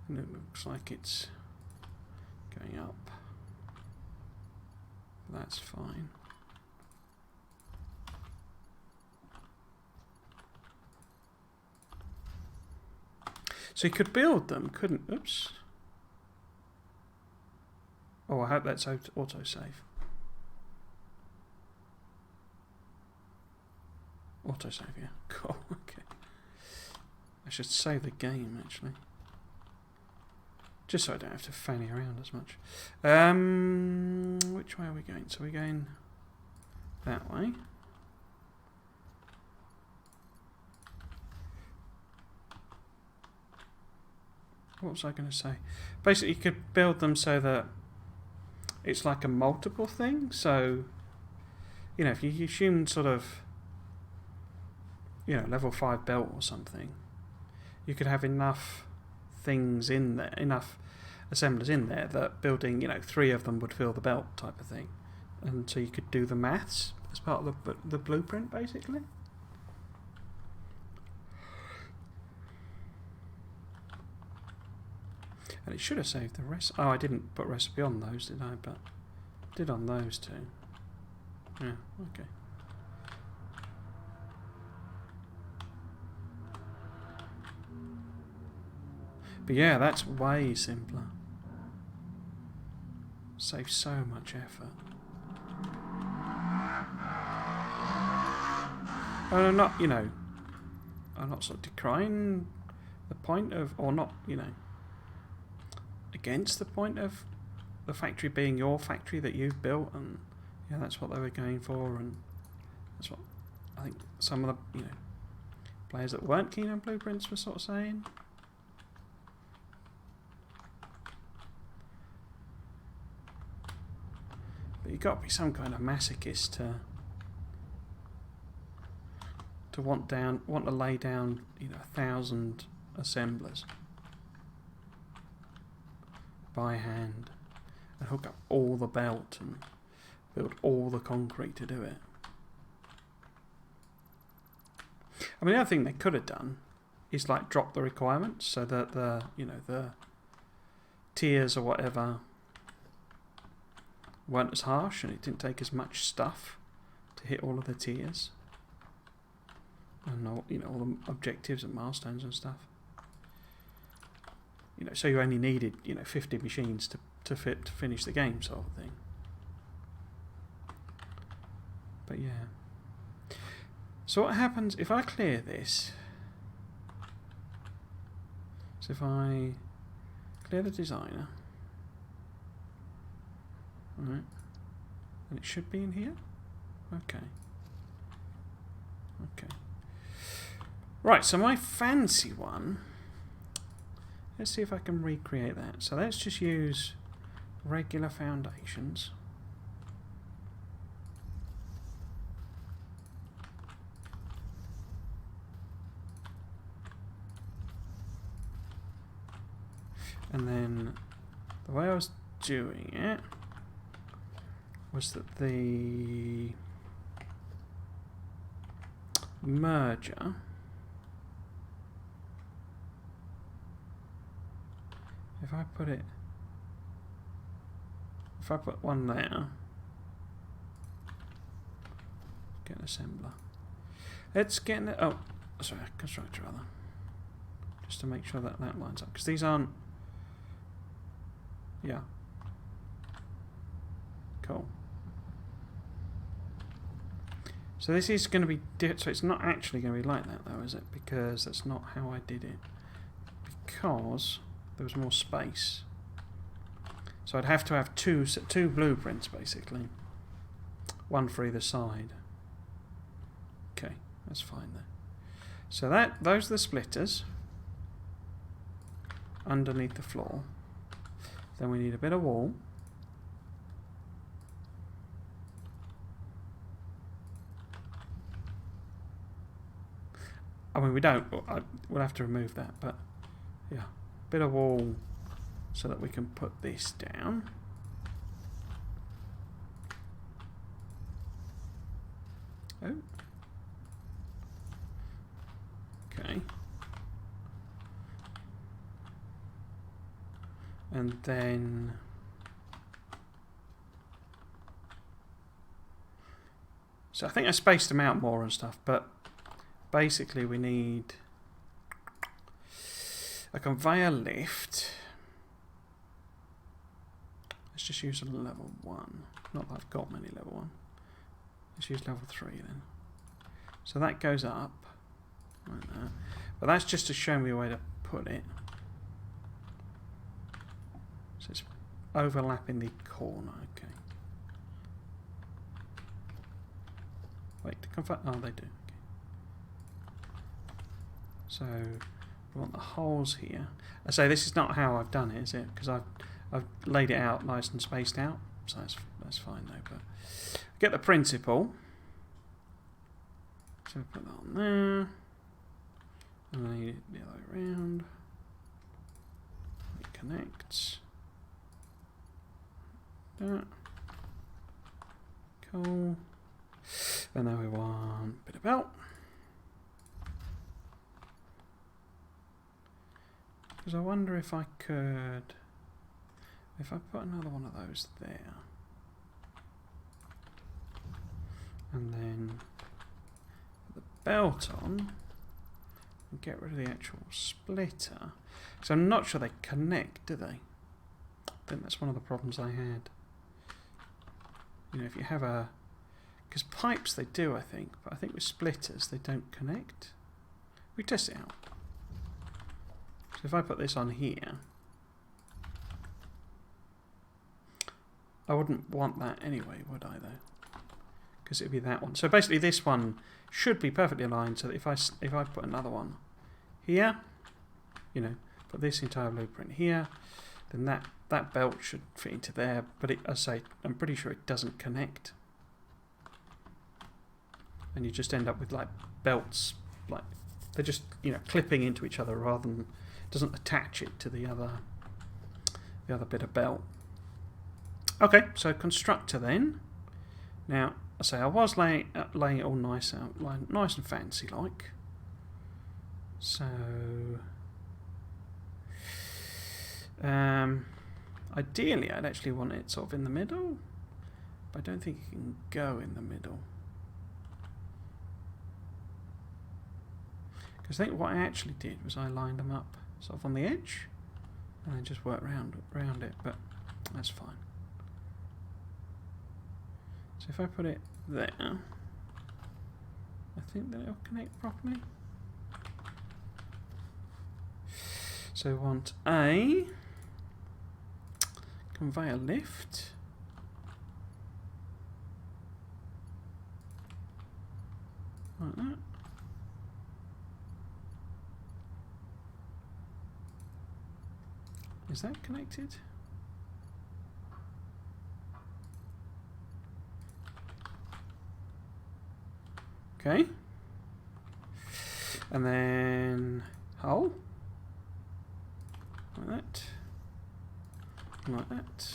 and it looks like it's going up. That's fine. So you could build them, couldn't? Oops. Oh, I hope that's autosave. Autosave, yeah. Cool. Okay. I should save the game actually, just so I don't have to fanny around as much. Which way are we going? So we're going that way. What was I going to say? Basically, you could build them so that it's like a multiple thing. So, you know, if you assume sort of, you know, level 5 belt or something, you could have enough things in there, enough assemblers in there that building, you know, 3 of them would fill the belt type of thing. And so you could do the maths as part of the blueprint, basically. And it should have saved the rest. Oh, I didn't put recipe on those, did I? But I did on those two. Yeah, okay. But yeah, that's way simpler. Saves so much effort. And I'm not, you know, I'm not sort of decrying the point of, or not, you know, against the point of the factory being your factory that you've built, and yeah, that's what they were going for, and that's what I think some of the, you know, players that weren't keen on blueprints were sort of saying. But you've got to be some kind of masochist to want to lay down, you know, 1,000 assemblers by hand and hook up all the belt and build all the concrete to do it. I mean, the other thing they could have done is like drop the requirements so that the, you know, the tiers or whatever weren't as harsh and it didn't take as much stuff to hit all of the tiers and all, you know, all the objectives and milestones and stuff. You know, so you only needed, you know, 50 machines to finish the game, sort of thing. But yeah. So what happens if I clear this? So if I clear the designer, alright, and it should be in here. Okay. Okay. Right. So my fancy one. Let's see if I can recreate that. So let's just use regular foundations. And then the way I was doing it was that the merger, if I put one there, get an assembler. Let's get an, oh, sorry, constructor rather, just to make sure that that lines up, because these aren't Yeah. Cool. So this is going to be... So it's not actually going to be like that, though, is it? Because that's not how I did it. Because there was more space. So I'd have to have two blueprints, basically. One for either side. Okay, that's fine there. So those are the splitters underneath the floor. Then we need a bit of wall. I mean, we don't. We'll have to remove that, but yeah, bit of wall so that we can put this down. Oh. Okay. And then so I think I spaced them out more and stuff, but basically we need a conveyor lift. Let's just use a level 1. Not that I've got many level 1. Let's use level 3 then. So that goes up like that. But that's just to show me a way to put it. So it's overlapping the corner, okay. Wait, to convert, oh they do, okay. So we want the holes here. I say this is not how I've done it, is it? Because I've laid it out nice and spaced out, so that's fine though. But get the principle. So put that on there, and then need it the other way around. It connects. That. Cool. And now we want a bit of belt. Because I wonder if I could, if I put another one of those there, and then put the belt on, and get rid of the actual splitter. So I'm not sure they connect, do they? I think that's one of the problems I had. You know, if you have a, because pipes they do, I think, but I think with splitters they don't connect. We test it out. So if I put this on here, I wouldn't want that anyway, would I though? Because it would be that one. So basically this one should be perfectly aligned, so that if I put another one here, you know, put this entire blueprint here, then that belt should fit into there, but I say I'm pretty sure it doesn't connect. And you just end up with like belts, like they're just, you know, clipping into each other rather than, doesn't attach it to the other bit of belt. Okay, so constructor then. Now I say I was laying it all nice out, nice and fancy like. So ideally I'd actually want it sort of in the middle, but I don't think it can go in the middle. Because I think what I actually did was I lined them up sort of on the edge and then just worked around it, but that's fine. So if I put it there, I think that it'll connect properly. So we want a conveyor lift. Like that. Is that connected? Okay. And then hole. Like that. Like that.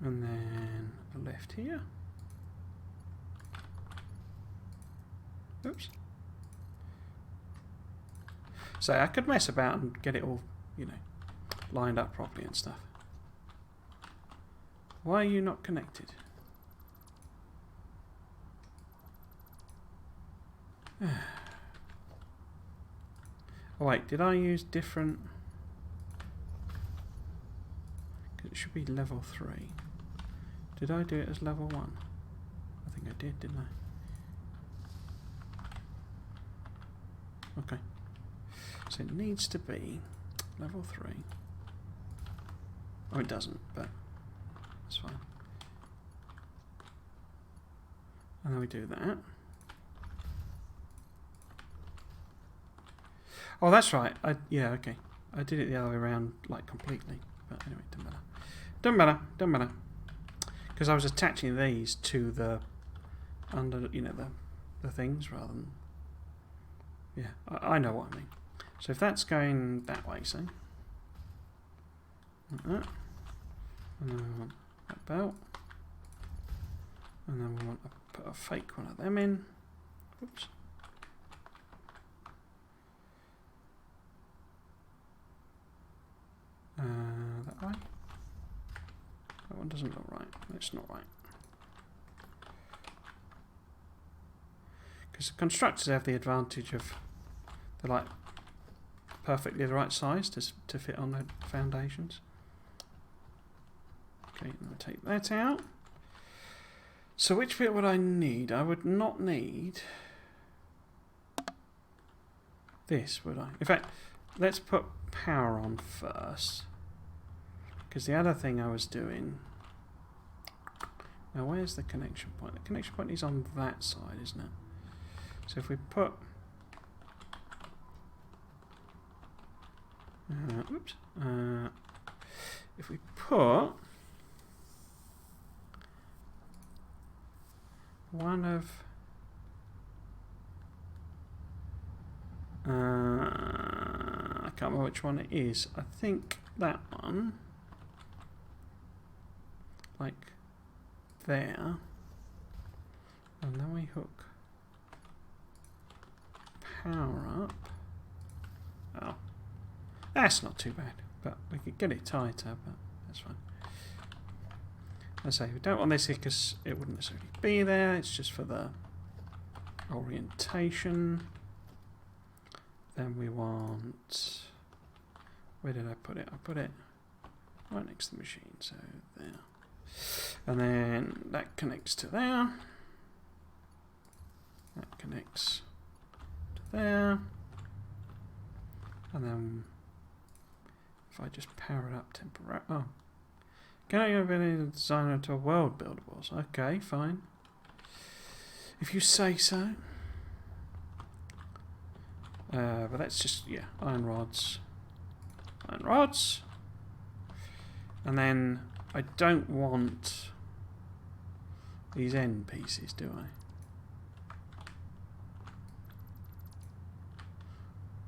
And then a left here. Oops. So I could mess about and get it all, you know, lined up properly and stuff. Why are you not connected? Oh wait, did I use different? should be level 3. Did I do it as level 1? I think I did, didn't I? Okay. So it needs to be level 3. Oh, it doesn't, but that's fine. And then we do that. Oh, that's right. Yeah, okay. I did it the other way around, like completely. But anyway, doesn't matter. Doesn't matter. Doesn't matter. Because I was attaching these to the under, you know, the things rather than. Yeah, I know what I mean. So if that's going that way, say, like that, and then we want that belt, and then we want to put a fake one of them in. Oops. That way. That one doesn't look right. It's not right. Because the constructors have the advantage of they're like perfectly the right size to fit on the foundations. Okay, I'll take that out. So which bit would I need? I would not need this, would I? In fact, let's put power on first. Because the other thing I was doing... Now where's the connection point? The connection point is on that side, isn't it? So if we put... oops. If we put... one of... I can't remember which one it is. I think that one... like there, and then we hook power up. Oh, that's not too bad, but we could get it tighter, but that's fine. I say we don't want this here because it wouldn't necessarily be there. It's just for the orientation. Then we want, where did I put it? I put it right next to the machine, so there. And then that connects to there. That connects to there. And then if I just power it up temporarily. Oh. Can I have any designer to a world buildables? Okay, fine. If you say so. But that's just, yeah, iron rods. Iron rods. And then I don't want these end pieces, do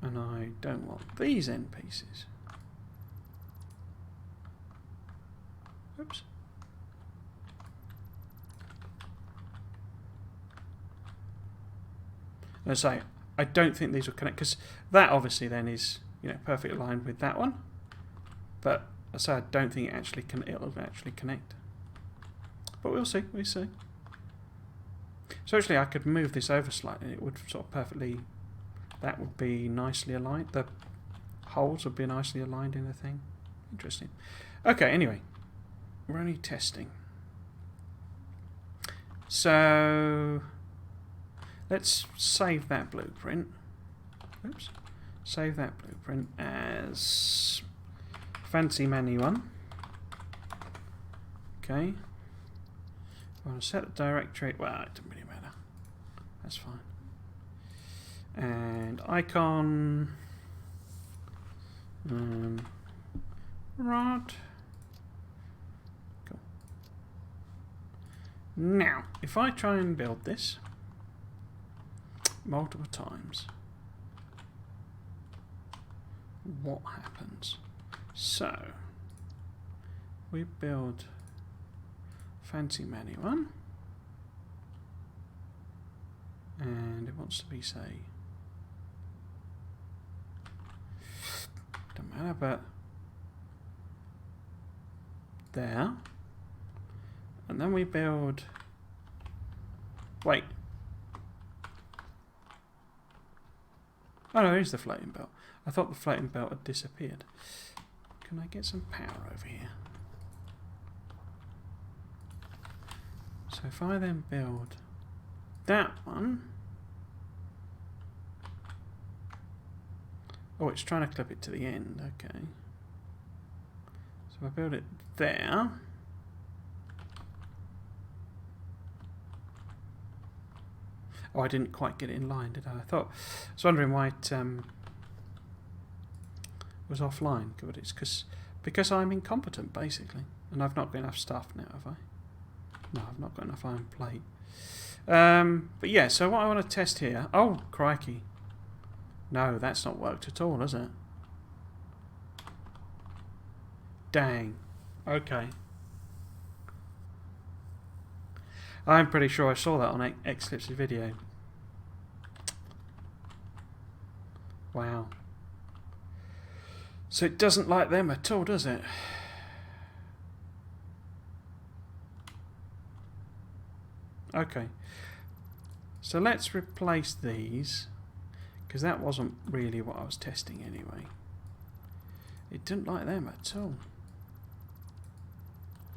I? And I don't want these end pieces. Oops. And so I don't think these will connect because that obviously then is, you know, perfectly aligned with that one. But so I don't think it'll actually connect. But we'll see, we'll see. So actually I could move this over slightly and it would sort of perfectly, that would be nicely aligned. The holes would be nicely aligned in the thing. Interesting. Okay, anyway. We're only testing. So let's save that blueprint. Oops. Save that blueprint as Fancy Manny 1. Okay. I want to set the directory. Well, it doesn't really matter. That's fine. And icon. Rod. Cool. Now, if I try and build this multiple times, what happens? So, we build Fancy Manny 1, and it wants to be, say, don't matter, but there, and then we build, wait, oh no, there's the floating belt. I thought the floating belt had disappeared. Can I get some power over here? So if I then build that one... Oh, it's trying to clip it to the end, okay. So if I build it there... Oh, I didn't quite get it in line, did I? I was wondering why it was offline. But it's because I'm incompetent, basically. And I've not got enough stuff now, have I? No, I've not got enough iron plate. But yeah, so what I want to test here... Oh, crikey. No, that's not worked at all, has it? Dang. Okay. I'm pretty sure I saw that on Xlips's video. Wow. So it doesn't like them at all, does it? Okay. So let's replace these, because that wasn't really what I was testing anyway. It didn't like them at all.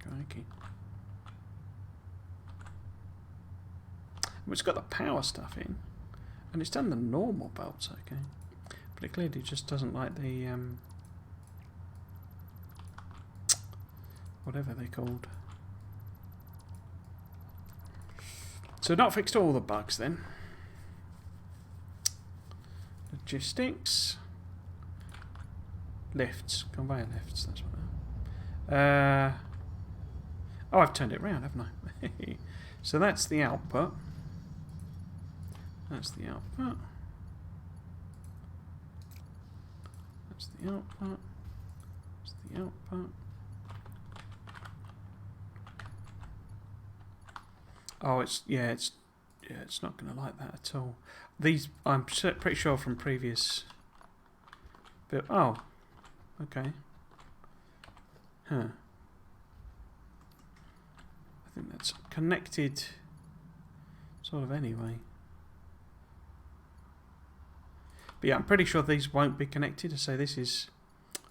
Crikey. It's got the power stuff in, and it's done the normal bolts, okay. But it clearly just doesn't like the whatever they're called. So not fixed all the bugs then. Logistics, lifts, conveyor lifts. That's what they are. Oh, I've turned it around, haven't I? So that's the output. That's the output. That's the output. That's the output. Oh, it's not going to like that at all. These, I'm pretty sure from previous. But oh, okay. Huh. I think that's connected, sort of anyway. But yeah, I'm pretty sure these won't be connected. So this is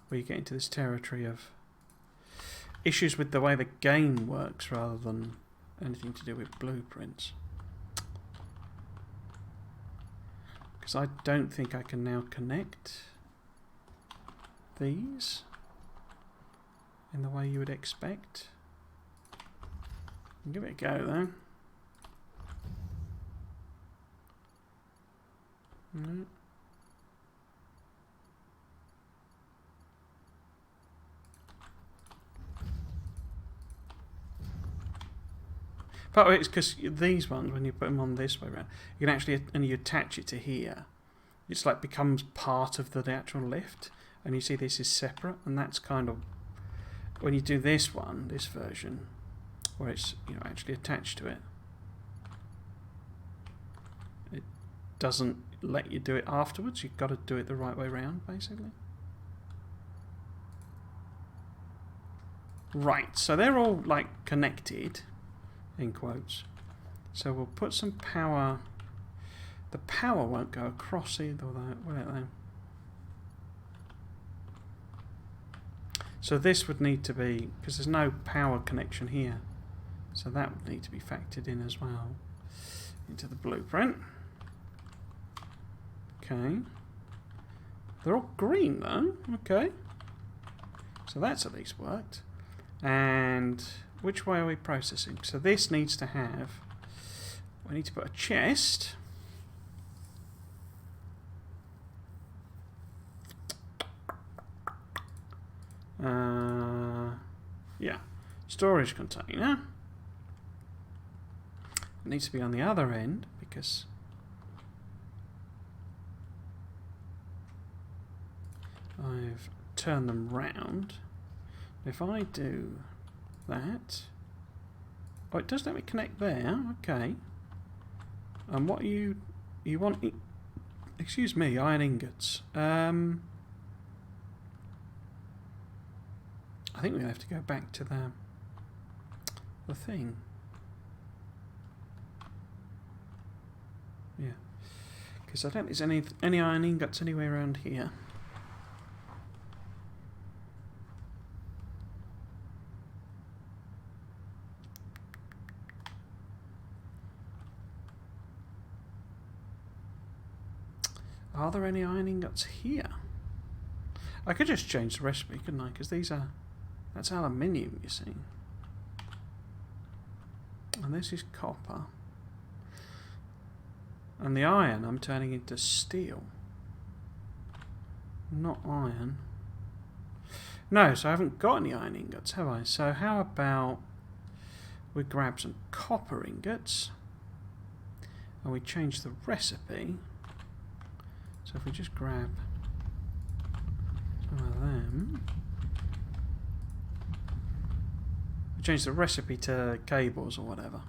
where you get into this territory of issues with the way the game works rather than anything to do with blueprints. Because I don't think I can now connect these in the way you would expect. I'll give it a go though. No. Part of it's because these ones, when you put them on this way around, you can actually, and you attach it to here, it's like becomes part of the actual lift. And you see this is separate, and that's kind of, when you do this one, this version, where it's actually attached to it, it doesn't let you do it afterwards. You've got to do it the right way around, basically. Right, so they're all like connected, in quotes. So we'll put some power. The power won't go across either, will it though? So this would need to be, because there's no power connection here, so that would need to be factored in as well into the blueprint. Okay. They're all green though. Okay. So that's at least worked. And which way are we processing? So this needs to have, we need to put a chest. Yeah, storage container. It needs to be on the other end because I've turned them round. If I do that, oh, it does let me connect there. Okay. And what you want? Excuse me, iron ingots. I think we're going to have to go back to the thing. Yeah. Because I don't think there's any iron ingots anywhere around here. Are there any iron ingots here? I could just change the recipe, couldn't I? Because these are... That's aluminium, you see. And this is copper. And the iron I'm turning into steel. Not iron. No, so I haven't got any iron ingots, have I? So how about we grab some copper ingots and we change the recipe. So if we just grab some of them, we change the recipe to cables or whatever.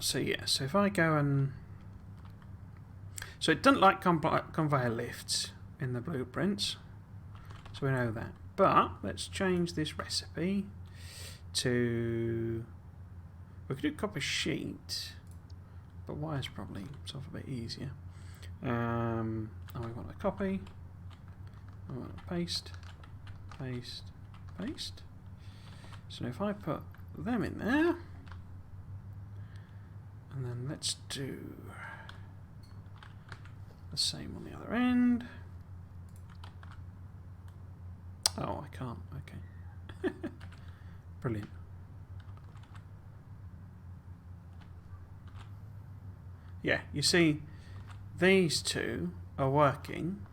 So yeah, so if I go and... So it doesn't like conveyor lifts in the blueprints, so we know that. But let's change this recipe to... We could do copper sheet, but wire's probably sort of a bit easier. And we want a copy. We want a paste, paste, paste. So if I put them in there, and then let's do the same on the other end. Oh, I can't. Okay. Brilliant. Yeah, you see, these two are working,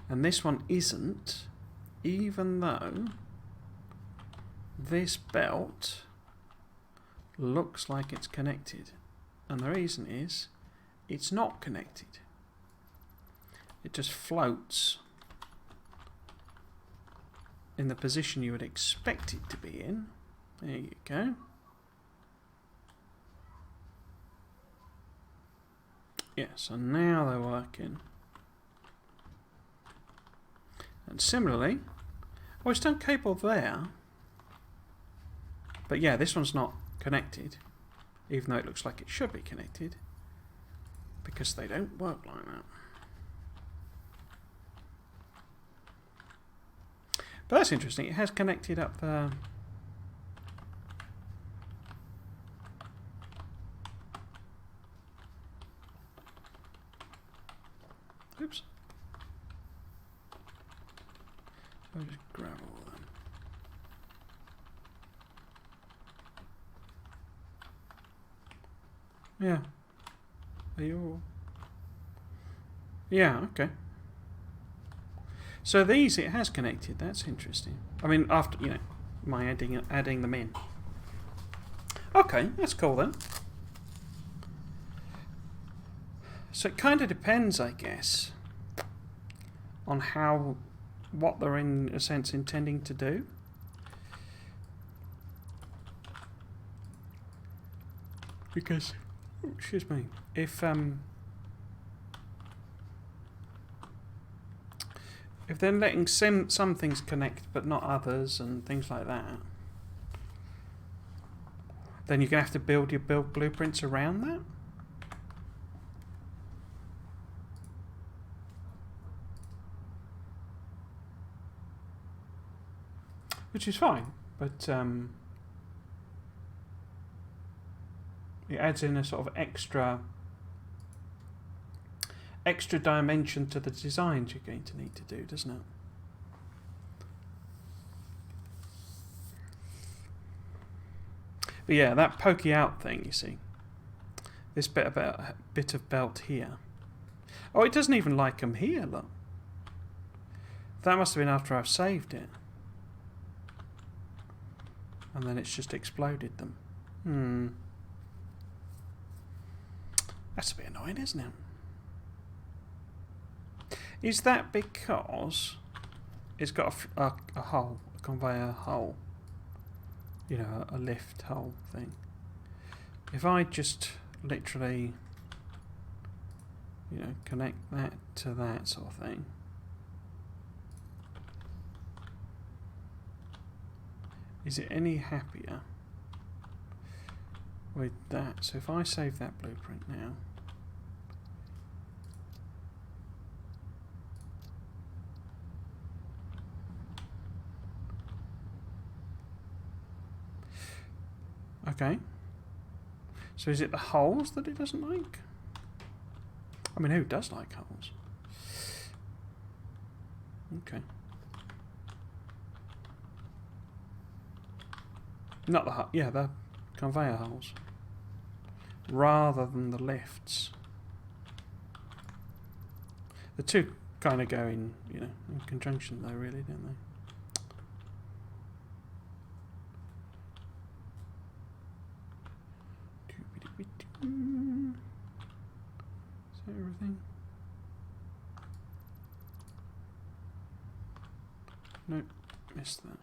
and this one isn't, even though this belt looks like it's connected. And the reason is, it's not connected. It just floats in the position you would expect it to be in. There you go. Yeah, so now they're working. And similarly, oh, it's done cable there. But yeah, this one's not connected, even though it looks like it should be connected, because they don't work like that. But that's interesting. It has connected up the... Oops. I'll just grab all of them. Yeah. Are you all... Yeah, okay. So these it has connected. That's interesting. I mean, after, you know, my adding them in. Okay, that's cool then. So it kind of depends, I guess, on what they're in a sense intending to do. Because, excuse me, if they're letting some things connect but not others and things like that, then you're going to have to build your blueprints around that. Which is fine, but it adds in a sort of extra dimension to the designs you're going to need to do, doesn't it? But yeah, that pokey out thing, you see, this bit of belt here. Oh, it doesn't even like them here, look. That must have been after I've saved it. And then it's just exploded them. That's a bit annoying, isn't it? Is that because it's got a hole, a conveyor hole? You know, a lift hole thing. If I just literally you know, connect that to that sort of thing. Is it any happier with that? So if I save that blueprint now, okay. So is it the holes that it doesn't like? I mean, who does like holes? Okay. Not the yeah, the conveyor holes, rather than the lifts. The two kind of go in, you know, in conjunction, though, really, don't they? Is that everything? Nope, missed that.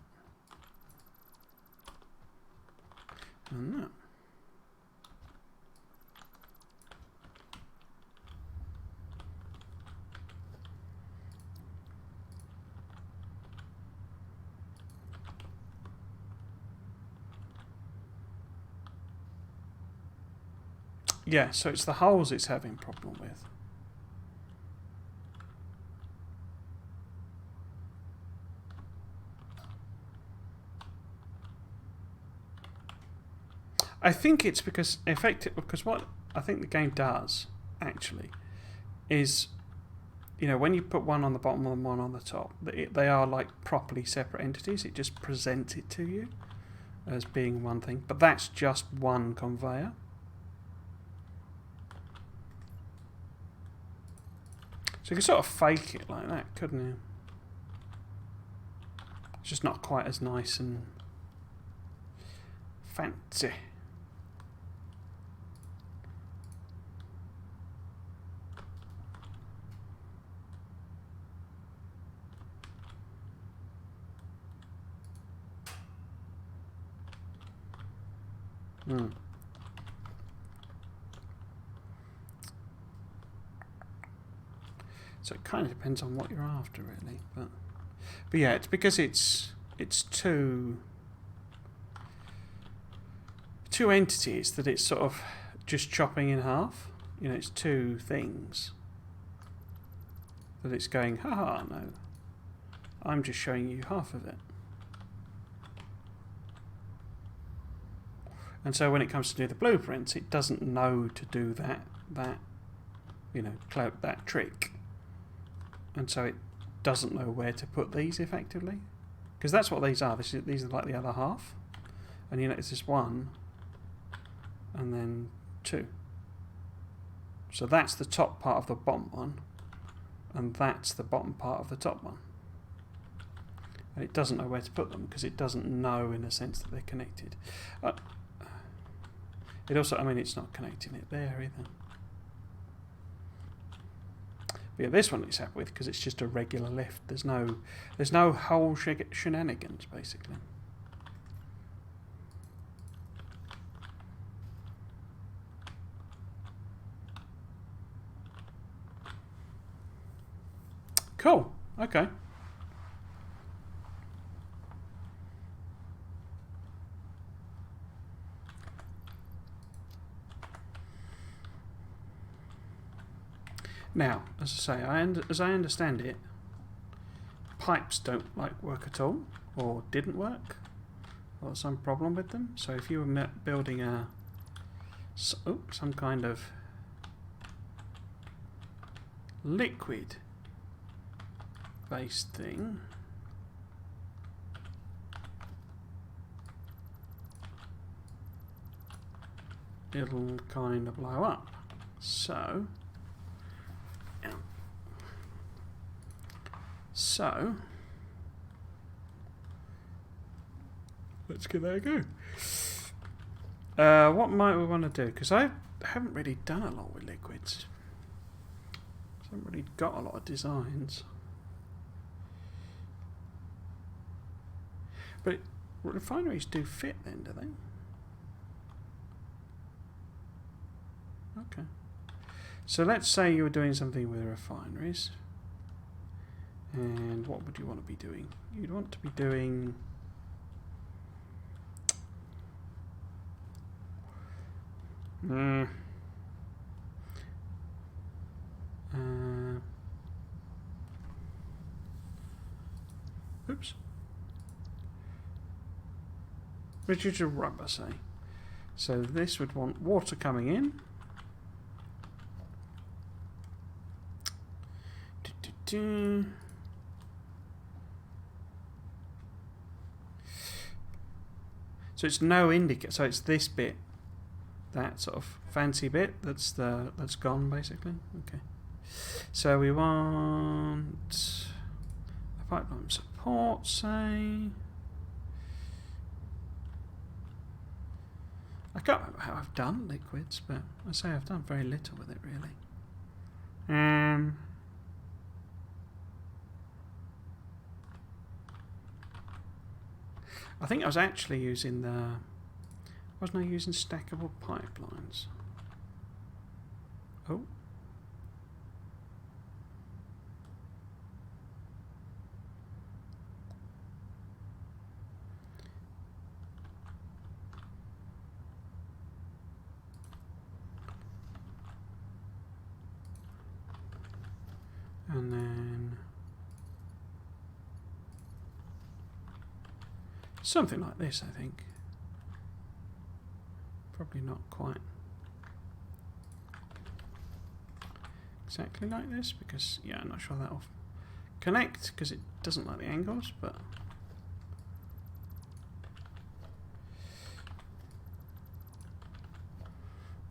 And that. Yeah, so it's the holes it's having problem with. I think it's because what I think the game does actually is, you know, when you put one on the bottom and one on the top, they are like properly separate entities. It just presents it to you as being one thing, but that's just one conveyor. So you can sort of fake it like that, couldn't you? It's just not quite as nice and fancy. So it kind of depends on what you're after, really. But yeah, it's because it's two entities that it's sort of just chopping in half. You know, it's two things that it's going, haha, no, I'm just showing you half of it. And so when it comes to do the blueprints, it doesn't know to do that you know, that trick. And so it doesn't know where to put these effectively. Because that's what these are. These are like the other half. And you know, it's this one and then two. So that's the top part of the bottom one. And that's the bottom part of the top one. And it doesn't know where to put them because it doesn't know in a sense that they're connected. It also, I mean, it's not connecting it there either. But yeah, this one it's happy with because it's just a regular lift. There's no whole shenanigans basically. Cool. Okay. Now, as I say, as I understand it, pipes don't work at all, or didn't work, or some problem with them. So if you were building some kind of liquid-based thing, it'll kind of blow up. So let's give that a go. What might we want to do? Because I haven't really done a lot with liquids. I haven't really got a lot of designs. But refineries do fit then, do they? Okay. So let's say you were doing something with refineries. And what would you want to be doing? You'd want to be doing... oops. Rigid rubber, say. So this would want water coming in. So it's no indicator. So it's this bit, that sort of fancy bit that's gone basically. Okay. So we want a pipeline support, say. I can't remember how I've done liquids, but I say I've done very little with it really. I think I was actually using wasn't I using stackable pipelines? Oh. And then something like this, I think. Probably not quite exactly like this, because yeah, I'm not sure that'll connect because it doesn't like the angles, but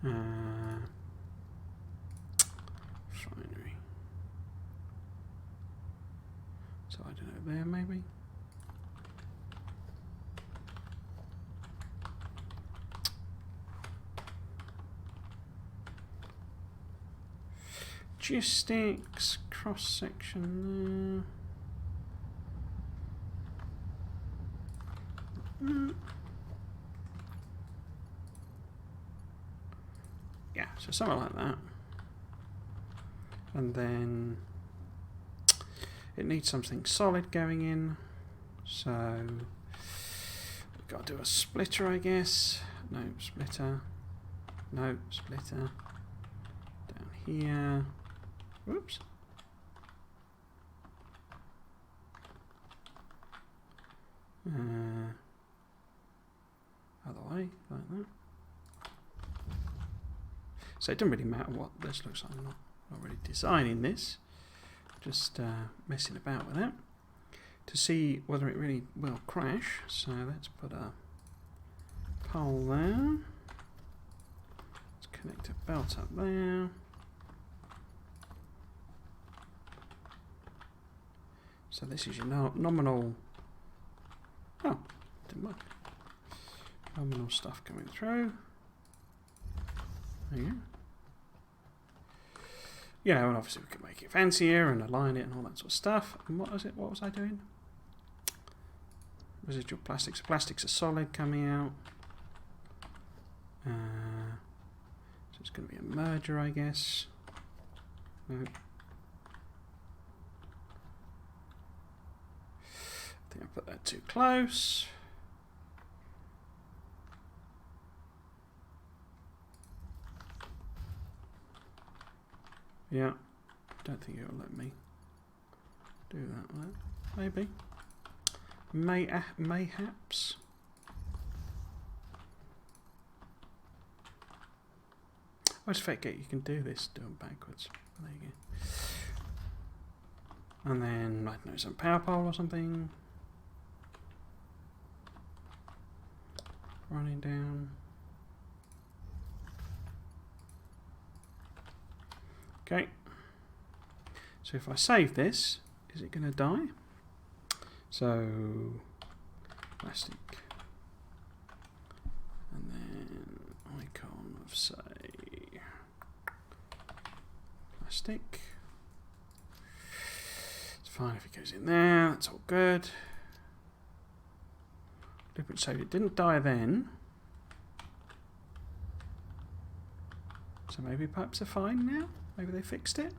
refinery. So I don't know, there maybe. Logistics, cross section there. Yeah, so something like that. And then it needs something solid going in. So we've got to do a splitter, I guess. No, splitter. No, splitter. Down here. Whoops. Other way, like that. So it doesn't really matter what this looks like. I'm not really designing this, just messing about with it to see whether it really will crash. So let's put a pole there. Let's connect a belt up there. So this is your nominal. Oh, didn't work. Nominal stuff coming through. There you go. You know, and obviously we can make it fancier and align it and all that sort of stuff. And what was it? What was I doing? Residual plastics. Plastics are solid coming out. So it's going to be a merger, I guess. No. I think I put that too close. Yeah, don't think it'll let me do that with it. Maybe. Mayhaps. I always forget you can do this, do them backwards. There you go. And then, I don't know, some power pole or something. Running down. Okay. So if I save this, is it going to die? So, plastic. And then icon of, say, plastic. It's fine if it goes in there, that's all good. Deliberate save, it didn't die then. So maybe pipes are fine now? Maybe they fixed it?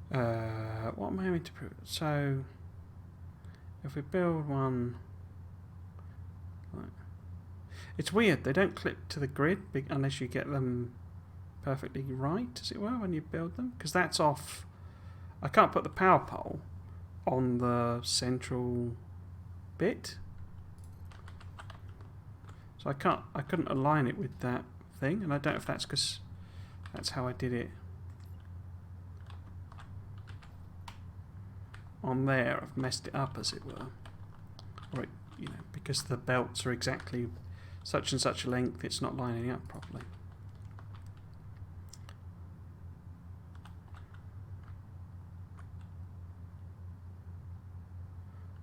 What am I having to prove? So, if we build one... It's weird, they don't clip to the grid unless you get them perfectly right, as it were, when you build them. Because that's off... I can't put the power pole on the central bit. So I couldn't align it with that thing, and I don't know if that's because that's how I did it on there. I've messed it up, as it were. Or it, you know, because the belts are exactly such and such a length, it's not lining up properly.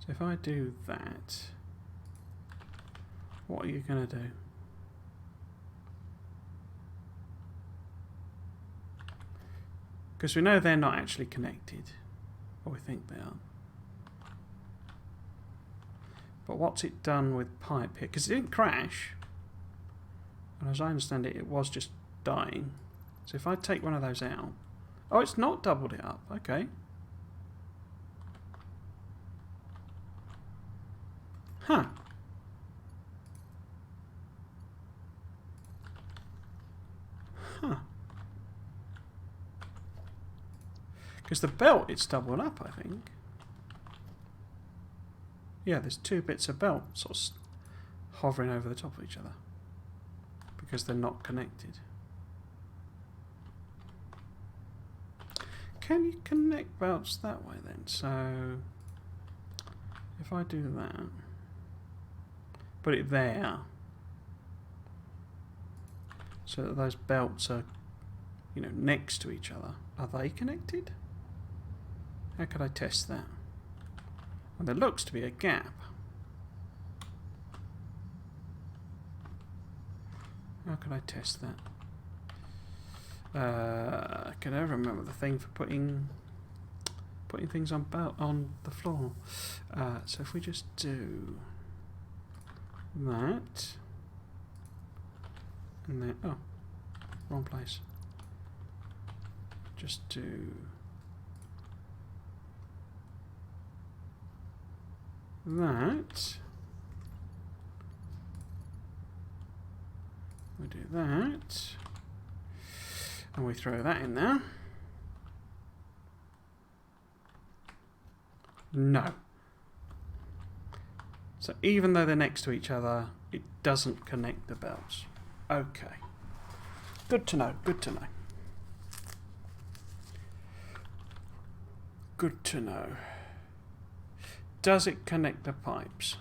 So if I do that, what are you going to do? Because we know they're not actually connected, or we think they are. But what's it done with pipe here? Because it didn't crash, and as I understand it, it was just dying. So if I take one of those out... Oh, it's not doubled it up. Okay. Huh. Huh. Because the belt, it's doubled up, I think. Yeah, there's two bits of belt sort of hovering over the top of each other. Because they're not connected. Can you connect belts that way then? So, if I do that, put it there, so that those belts are, you know, next to each other. Are they connected? How could I test that? Well, there looks to be a gap. How could I test that? Can I remember the thing for putting things on the floor? So if we just do that, and then wrong place. Just do that. We do that, and we throw that in there. No. So even though they're next to each other, it doesn't connect the belts. Okay. Good to know, good to know. Good to know. Does it connect the pipes?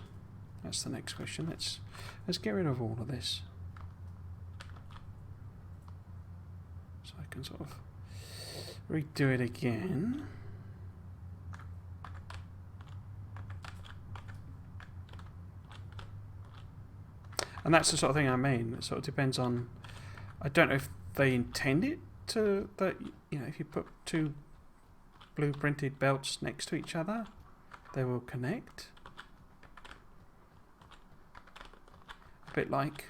That's the next question. Let's get rid of all of this. So I can sort of redo it again. And that's the sort of thing I mean. It sort of depends on... I don't know if they intend it to... that, you know, if you put two blueprinted belts next to each other, they will connect. A bit like,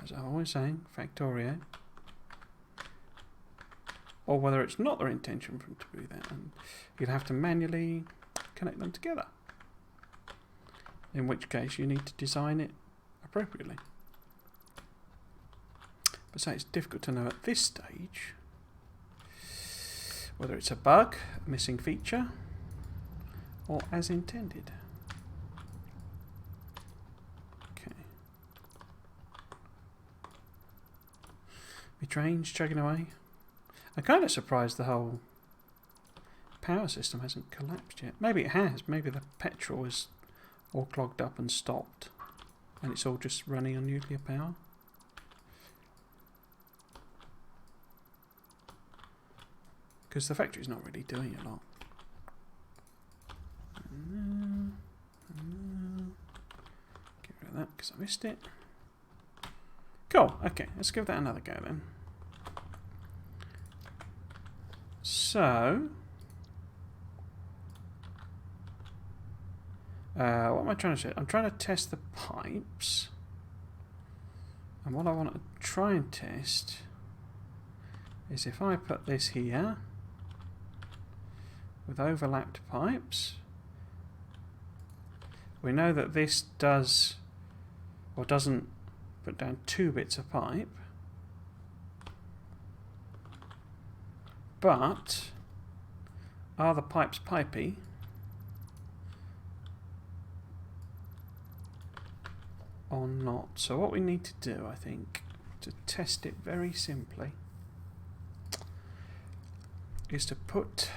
as I'm always saying, Factory I. Or whether it's not their intention for them to do that, and you'd have to manually connect them together. In which case you need to design it appropriately. But so it's difficult to know at this stage whether it's a bug, a missing feature, or as intended. Okay. My train's chugging away. I'm kind of surprised the whole power system hasn't collapsed yet. Maybe it has. Maybe the petrol is all clogged up and stopped, and it's all just running on nuclear power. Because the factory's not really doing a lot. Get rid of that because I missed it. Cool, okay, let's give that another go then. So, What am I trying to do? I'm trying to test the pipes. And what I want to try and test is if I put this here with overlapped pipes, we know that this does or doesn't put down 2 bits of pipe, but are the pipes pipey? Or not. So what we need to do, I think, to test it very simply, is to put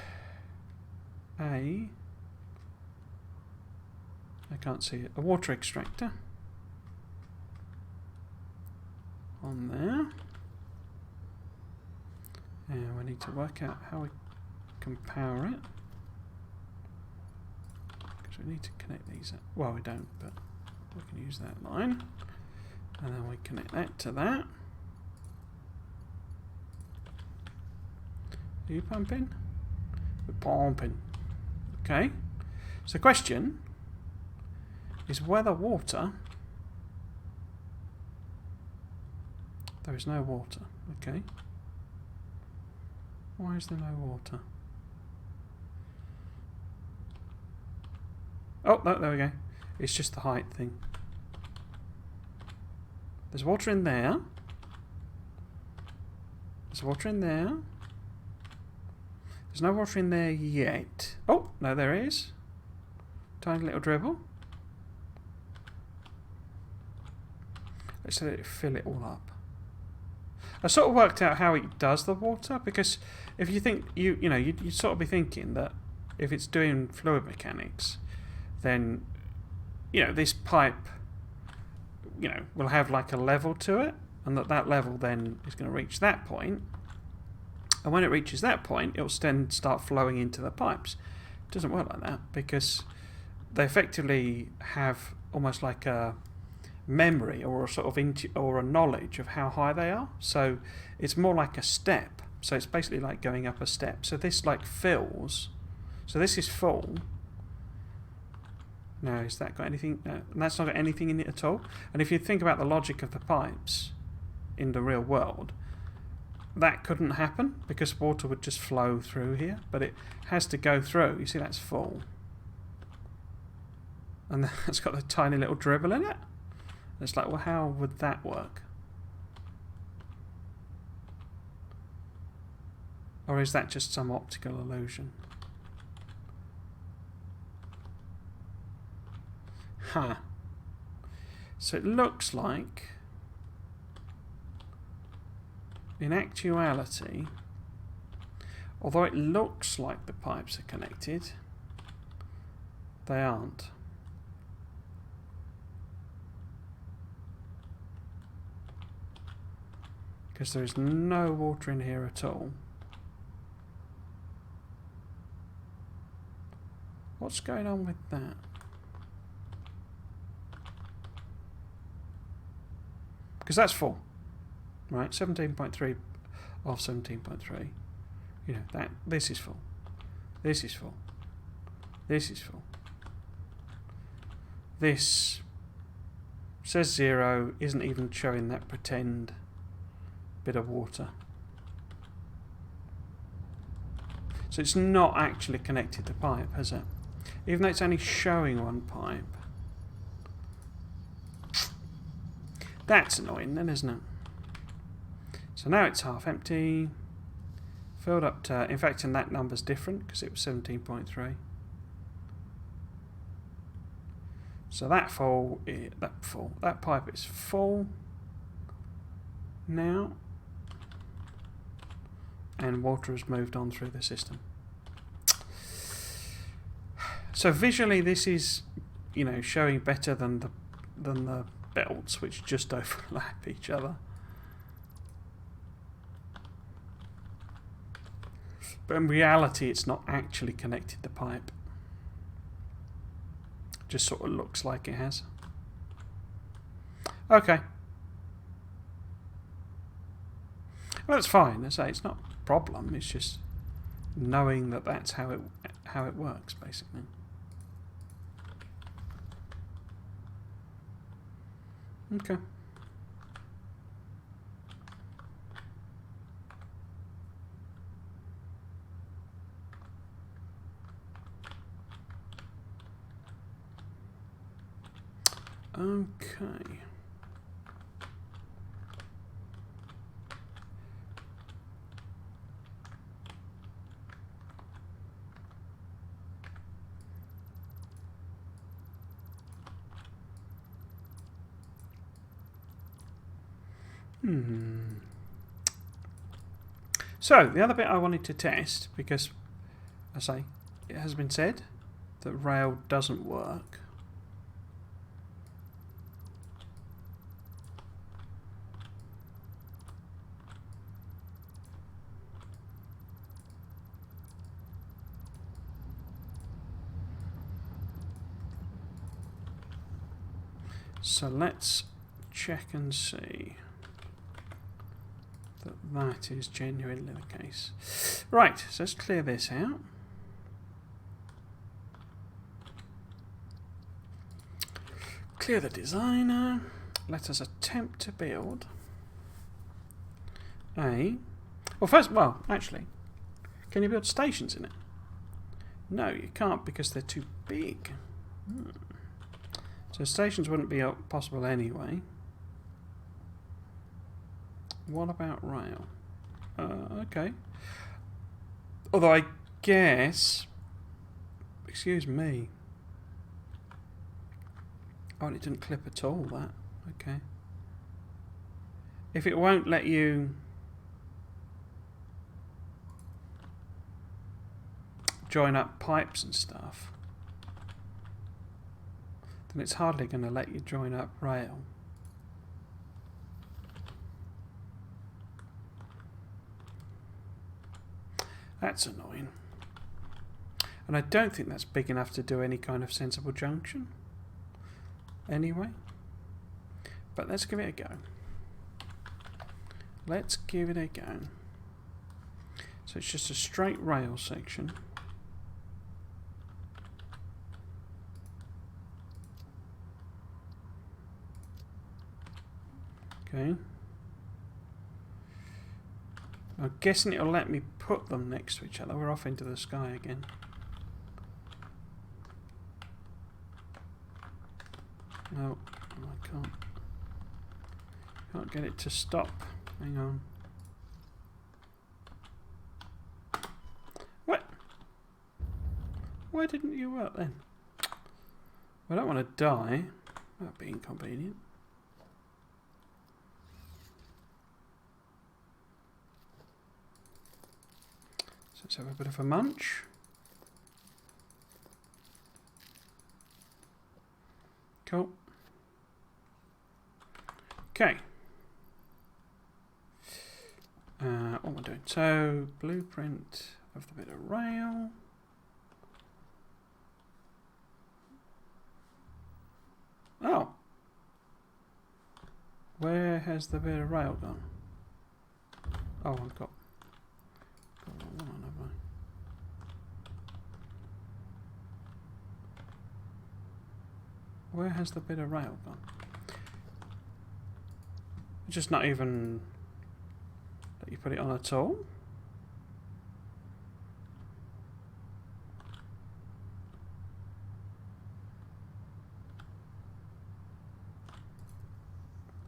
I can't see it, a water extractor on there, and we need to work out how we can power it, because we need to connect these up. Well, we don't, but we can use that line, and then we connect that to that. Are you pumping? We're pumping. Okay. So the question is whether water... There is no water. Okay. Why is there no water? Oh, no, there we go. It's just the height thing. There's water in there. There's water in there. There's no water in there yet. Oh, no, there is. Tiny little dribble. Let's let it fill it all up. I sort of worked out how it does the water, because if you think, you'd sort of be thinking that if it's doing fluid mechanics, then, this pipe, will have like a level to it, and that level then is going to reach that point. And when it reaches that point, it'll then start flowing into the pipes. It doesn't work like that, because they effectively have almost like a memory or a sort of or a knowledge of how high they are. So it's more like a step. So it's basically like going up a step. So this like fills. So this is full. No, has that got anything? No, and that's not got anything in it at all. And if you think about the logic of the pipes in the real world, that couldn't happen, because water would just flow through here, but it has to go through. You see, that's full. And that's got a tiny little dribble in it. It's like, well, how would that work? Or is that just some optical illusion? Huh. So it looks like, in actuality, although it looks like the pipes are connected, they aren't. Because there is no water in here at all. What's going on with that? Because that's full, right? 17.3 of 17.3. This is full. This is full. This is full. This says 0, isn't even showing that pretend bit of water. So it's not actually connected to pipe, has it? Even though it's only showing one pipe. That's annoying then, isn't it? So now it's half empty. Filled up to... In fact, and that number's different because it was 17.3. So that that pipe is full now. And water has moved on through the system. So visually this is, showing better than the belts, which just overlap each other. But in reality it's not actually connected to pipe. It just sort of looks like it has. Okay. Well, that's fine. I say it's not a problem. It's just knowing that that's how it works, basically. Okay. Okay. So, the other bit I wanted to test, because, I say, it has been said that rail doesn't work. So let's check and see that that is genuinely the case. Right, so let's clear this out. Clear the designer. Let us attempt to build a... Well, actually, can you build stations in it? No, you can't because they're too big. So stations wouldn't be possible anyway. What about rail? Okay. Although I guess... Excuse me. Oh, it didn't clip at all, that. Okay. If it won't let you... join up pipes and stuff, then it's hardly going to let you join up rail. That's annoying. And I don't think that's big enough to do any kind of sensible junction. Anyway. But let's give it a go. Let's give it a go. So it's just a straight rail section. Okay. I'm guessing it'll let me put them next to each other. We're off into the sky again. No, I can't. Can't get it to stop. Hang on. What? Why didn't you work then? I don't want to die. That'd be inconvenient. Let's have a bit of a munch. Cool. Okay. What am I doing? So, blueprint of the bit of rail. Oh. Where has the bit of rail gone? Oh, I've got one on, have I? Where has the bit of rail gone? It's just not even let you put it on at all.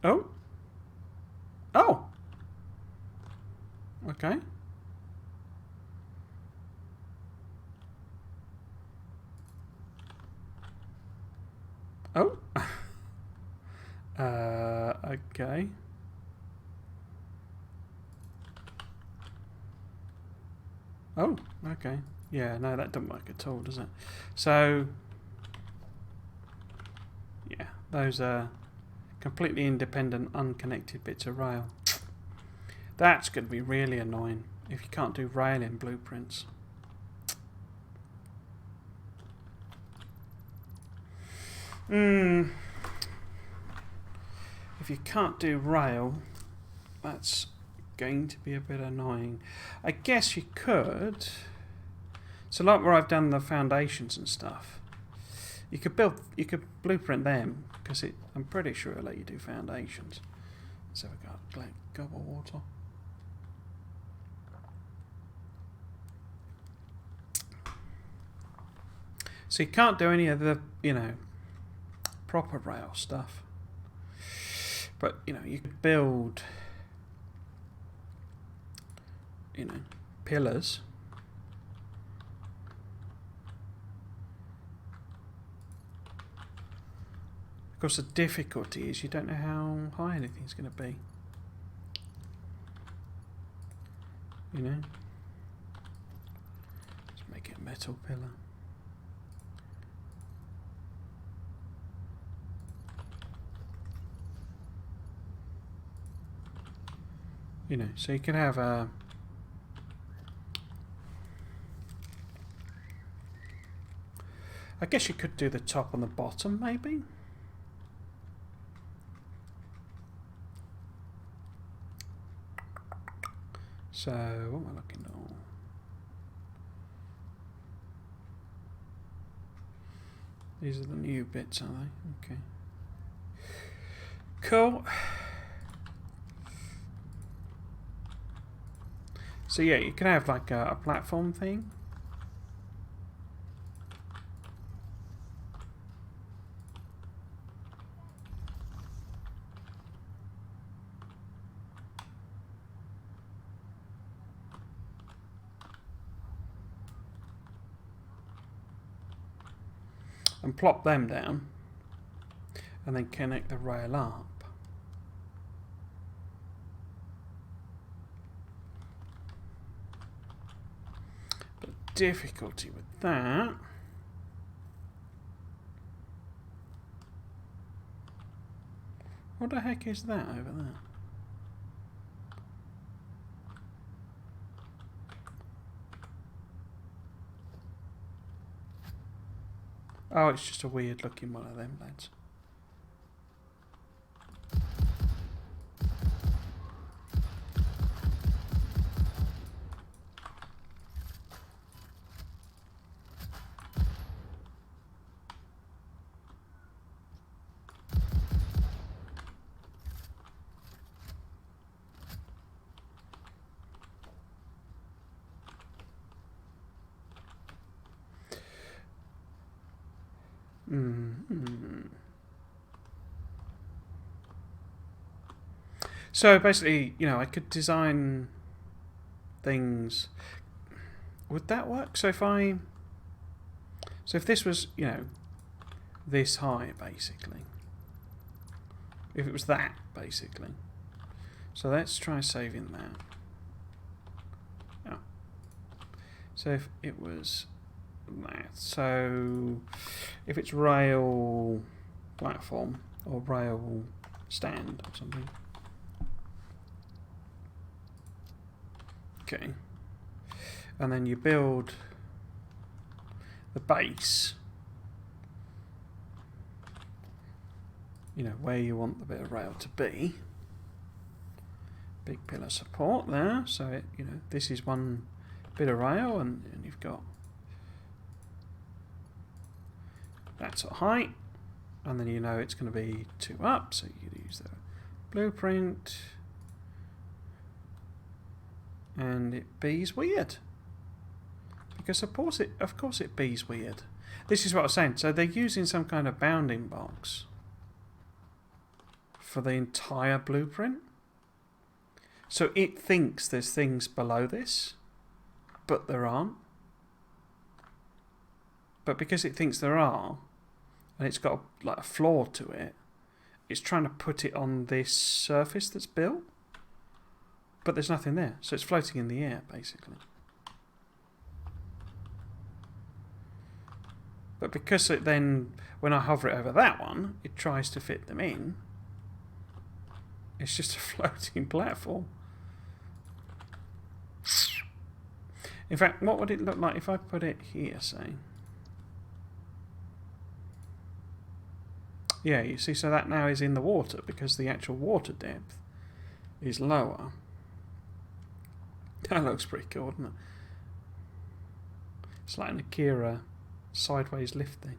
Oh. Oh. Okay. Oh. Okay. Oh, okay. Yeah, no, that doesn't work at all, does it? So, yeah, those are completely independent, unconnected bits of rail. That's going to be really annoying if you can't do rail in blueprints. If you can't do rail, that's going to be a bit annoying. I guess you could. So like where I've done the foundations and stuff, You could blueprint them because I'm pretty sure it'll let you do foundations. So we got gulp of water. So you can't do any of the, proper rail stuff. But, you could build, pillars. Of course, the difficulty is you don't know how high anything's going to be. Let's make it a metal pillar. So you can have a I guess you could do the top and the bottom, maybe. So, what am I looking at? These are the new bits, are they? Okay. Cool. So yeah, you can have like a platform thing. And plop them down and then connect the rail up. But difficulty with that what the heck is that over there? Oh, it's just a weird looking one of them lads. So basically, I could design things. Would that work? So if this was, this high, basically. If it was that, basically. So let's try saving that. Oh. So if it was that. So if it's rail platform or rail stand or something. Okay. And then you build the base. Where you want the bit of rail to be. Big pillar support there. So it, this is one bit of rail and you've got that sort of height. And then it's going to be 2 up, so you could use the blueprint. And it bees weird. Because of course it bees weird. This is what I was saying. So they're using some kind of bounding box for the entire blueprint. So it thinks there's things below this, but there aren't. But because it thinks there are, and it's got like a floor to it, it's trying to put it on this surface that's built. But there's nothing there, so it's floating in the air, basically. But because it then, when I hover it over that one, it tries to fit them in. It's just a floating platform. In fact, what would it look like if I put it here, say? Yeah, you see, so that now is in the water because the actual water depth is lower. That looks pretty cool, doesn't it? It's like an Akira sideways lift thing.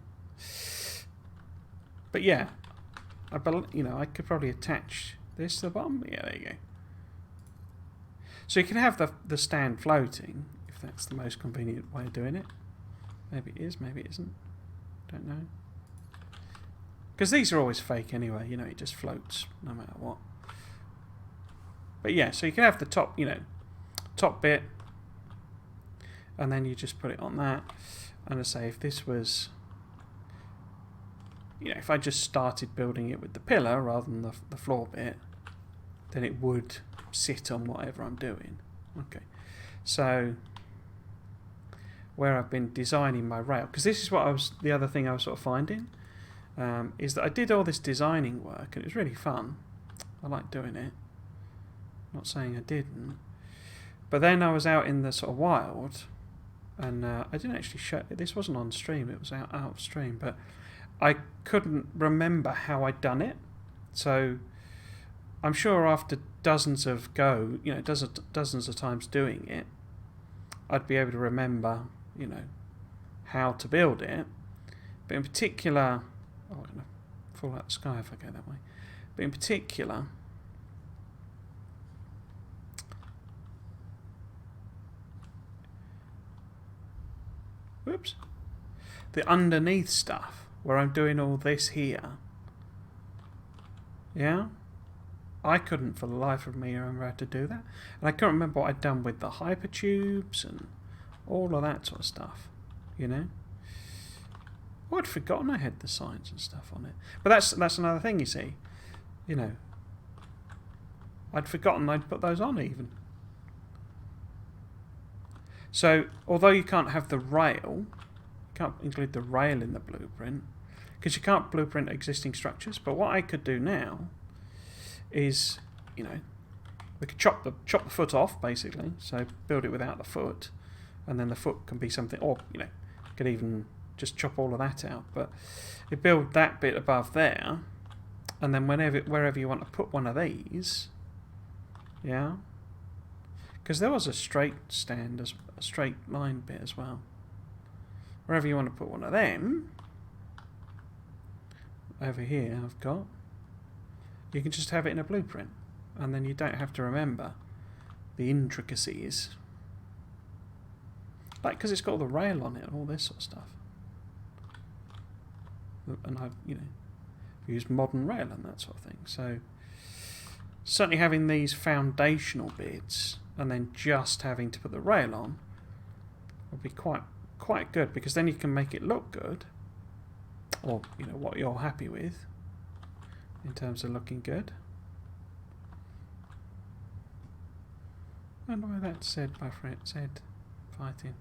But yeah, I could probably attach this to the bottom. Yeah, there you go. So you can have the stand floating if that's the most convenient way of doing it. Maybe it is, maybe it isn't. Don't know. Because these are always fake anyway. It just floats no matter what. But yeah, so you can have the top, top bit, and then you just put it on that. And I say if this was, if I just started building it with the pillar rather than the floor bit, then it would sit on whatever I'm doing. Okay, so where I've been designing my rail, because this is the other thing I was sort of finding, is that I did all this designing work and it was really fun. I like doing it. Not saying I didn't, but then I was out in the sort of wild, and I didn't actually show. This wasn't on stream; it was out of stream. But I couldn't remember how I'd done it, so I'm sure after dozens of dozens of times doing it, I'd be able to remember, how to build it. But in particular, I'm going to fall out the sky if I go that way. But in particular. Whoops. The underneath stuff, where I'm doing all this here. Yeah? I couldn't for the life of me remember how to do that. And I couldn't remember what I'd done with the hypertubes and all of that sort of stuff. I'd forgotten I had the signs and stuff on it. But that's another thing, you see. I'd forgotten I'd put those on even. So, although you can't have the rail, you can't include the rail in the blueprint, because you can't blueprint existing structures, but what I could do now is, we could chop the foot off, basically, so build it without the foot, and then the foot can be something, or, could even just chop all of that out, but you build that bit above there, and then wherever you want to put one of these, yeah, because there was a straight stand, a straight line bit as well. Wherever you want to put one of them, over here I've got, you can just have it in a blueprint, and then you don't have to remember the intricacies. Like, because it's got all the rail on it and all this sort of stuff. And I've, used modern rail and that sort of thing. So, certainly having these foundational bits and then just having to put the rail on would be quite good, because then you can make it look good, or what you're happy with in terms of looking good. I don't know why that said fighting,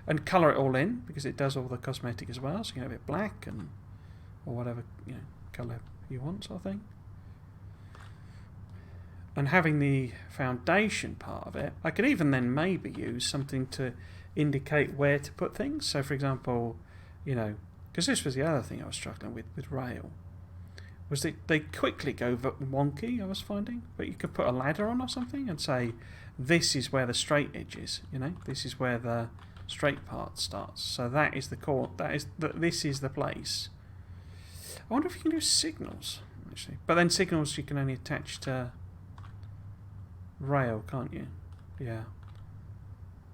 and colour it all in, because it does all the cosmetic as well, so you can have it black or whatever colour you want, sort of thing. And having the foundation part of it, I could even then maybe use something to indicate where to put things. So, for example, because this was the other thing I was struggling with rail, was that they quickly go wonky, I was finding. But you could put a ladder on or something and say, this is where the straight edge is, this is where the straight part starts. So that is the core, this is the place. I wonder if you can do signals, actually. But then signals you can only attach to rail, can't you? Yeah.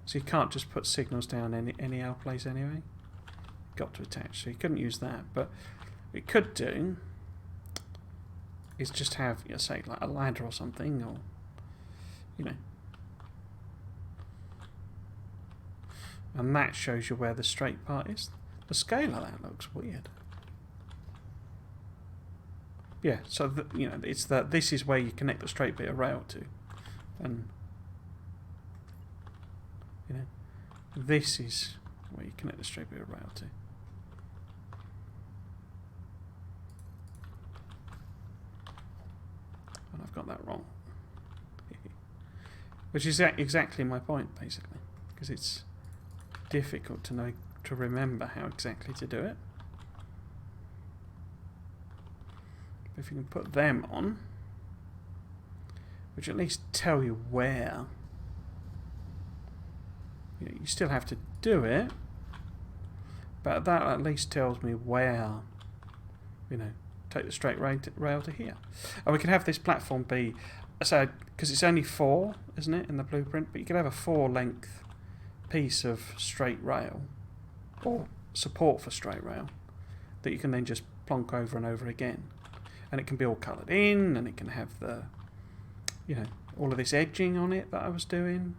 So you can't just put signals down any old place anyway. Got to attach, so you couldn't use that. But what you could do is just have, say, like a ladder or something, or and that shows you where the straight part is. The scale of that looks weird. Yeah, so it's that this is where you connect the straight bit of rail to, and this is where you connect the straight bit of rail to. And I've got that wrong, which is exactly my point, basically, because it's difficult to remember how exactly to do it. If you can put them on, which at least tell you where, you still have to do it, But that at least tells me where, you know, take the straight rail to here. And we can have this platform be, so because it's only 4, isn't it, in the blueprint? But you can have a 4-length piece of straight rail, or support for straight rail, that you can then just plonk over and over again. And it can be all coloured in, and it can have the, you know, all of this edging on it that I was doing.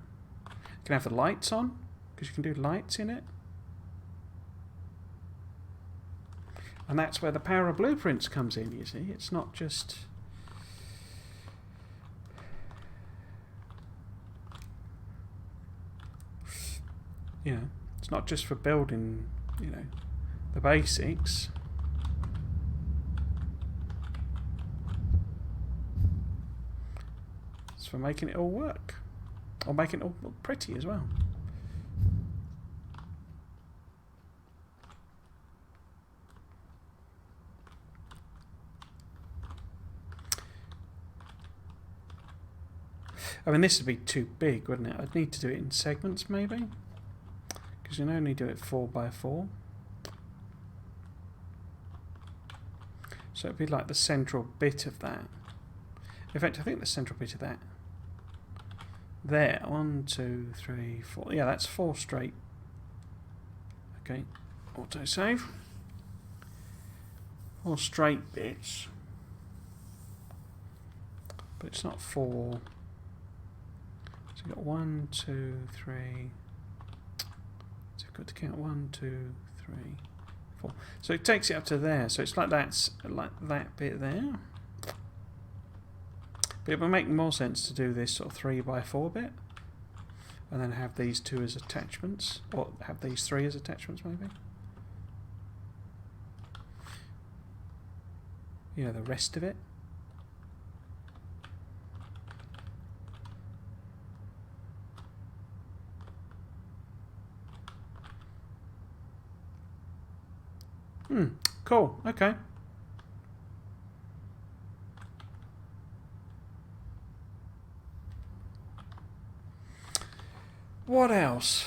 You can have the lights on, because you can do lights in it. And that's where the power of blueprints comes in, you see. It's not just... You know, it's not just for building, you know, the basics. It's for making it all work. Or making it all look pretty as well. I mean, this would be too big, wouldn't it? I'd need to do it in segments, maybe? Because you can only do it 4 by 4. So it'd be like the central bit of that. In fact, I think the central bit of that. There, 1, 2, 3, 4. Yeah, that's 4 straight. Okay, autosave. 4 straight bits. But it's not 4. So you've got 1, 2, 3. So you've got to count 1, 2, 3, 4. So it takes it up to there. So it's like that's like that bit there. But it would make more sense to do this sort of 3 by 4 bit, and then have these 2 as attachments, or have these 3 as attachments, maybe. You know, the rest of it. Cool, okay. What else?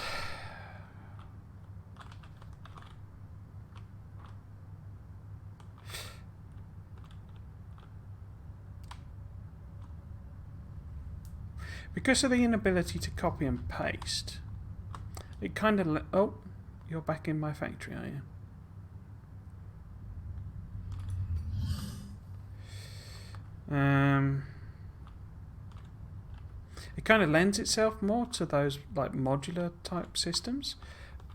Because of the inability to copy and paste, it kind of... Oh, you're back in my factory, are you? It kind of lends itself more to those like modular type systems,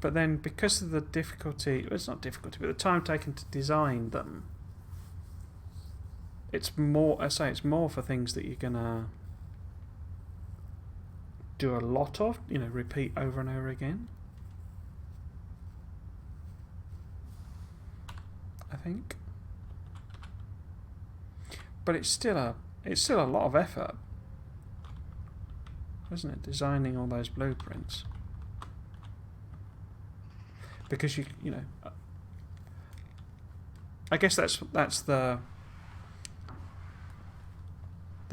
but then because of the difficulty, well, it's not difficulty, but the time taken to design them, it's more, I say it's more for things that you're gonna do a lot of, you know, repeat over and over again, I think. But it's still a lot of effort, isn't it? Designing all those blueprints, because you know, I guess that's the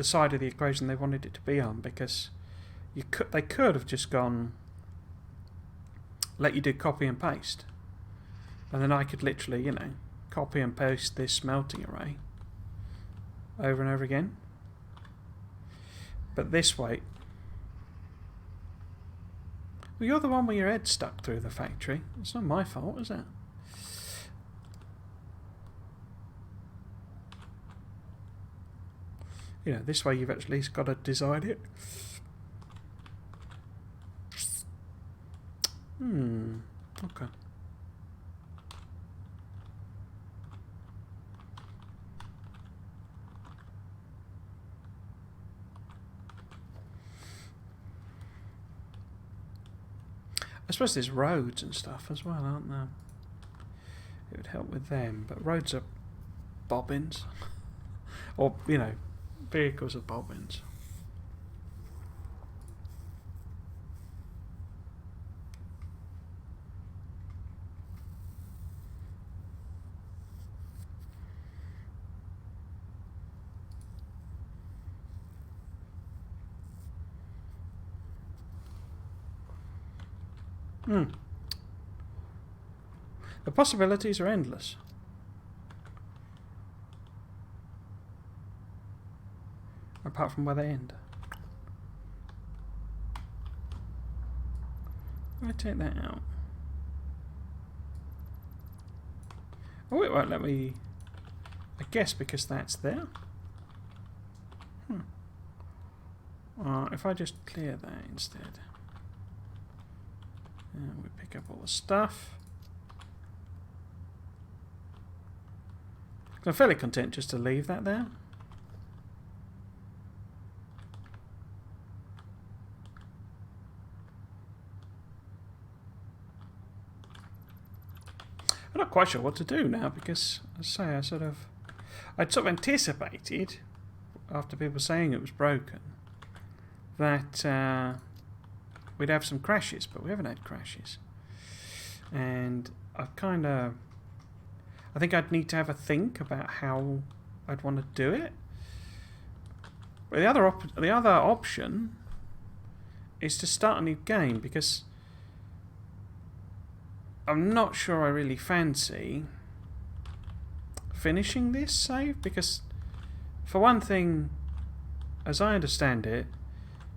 side of the equation they wanted it to be on, because they could have just gone, let you do copy and paste, and then I could literally, you know, copy and paste this smelting array over and over again. But this way, well, you're the one with your head stuck through the factory. It's not my fault, is it? You know, this way you've at least got to design it. Okay. I suppose there's roads and stuff as well, aren't there? It would help with them, but roads are bobbins. Or, you know, vehicles are bobbins. The possibilities are endless. Apart from where they end. I'm going to take that out. Oh, it won't let me... I guess because that's there. If I just clear that instead. And we pick up all the stuff. I'm fairly content just to leave that there. I'm not quite sure what to do now because, as I say, I'd sort of anticipated, after people saying it was broken, that we'd have some crashes, but we haven't had crashes. And I think I'd need to have a think about how I'd want to do it. But the other option is to start a new game, because I'm not sure I really fancy finishing this save, because for one thing, as I understand it,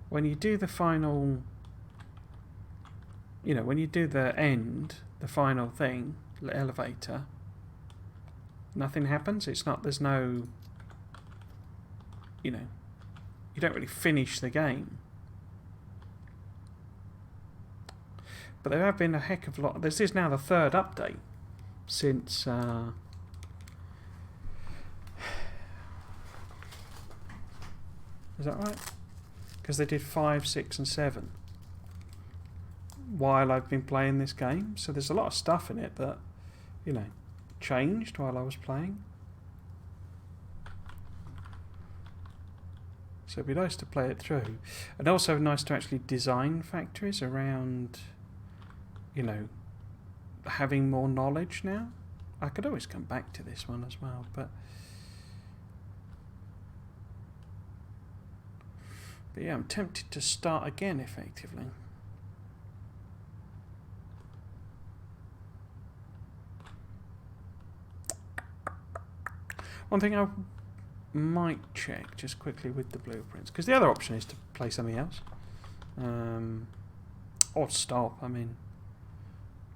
when you do the final, when you do the end, the final thing, the elevator, nothing happens. There's no, you don't really finish the game. But there have been a heck of a lot. This is now the third update since is that right? Because they did 5, 6 and 7 while I've been playing this game. So there's a lot of stuff in it that, changed while I was playing. So it'd be nice to play it through. And also nice to actually design factories around, having more knowledge now. I could always come back to this one as well, but yeah, I'm tempted to start again, effectively. One thing I might check just quickly with the blueprints, because the other option is to play something else, or stop. I mean,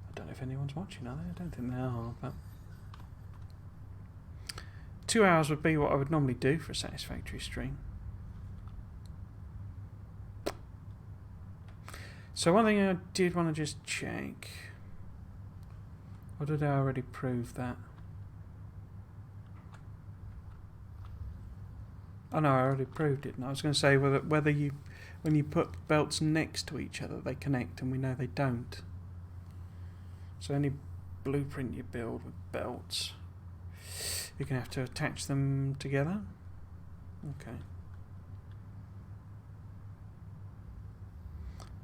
I don't know if anyone's watching, are they? I don't think they are, but 2 hours would be what I would normally do for a Satisfactory stream. So one thing I did want to just check, or did I already prove that? Oh no, I already proved it. And I was going to say whether when you put belts next to each other, they connect, and we know they don't. So any blueprint you build with belts, you're going to have to attach them together. Okay.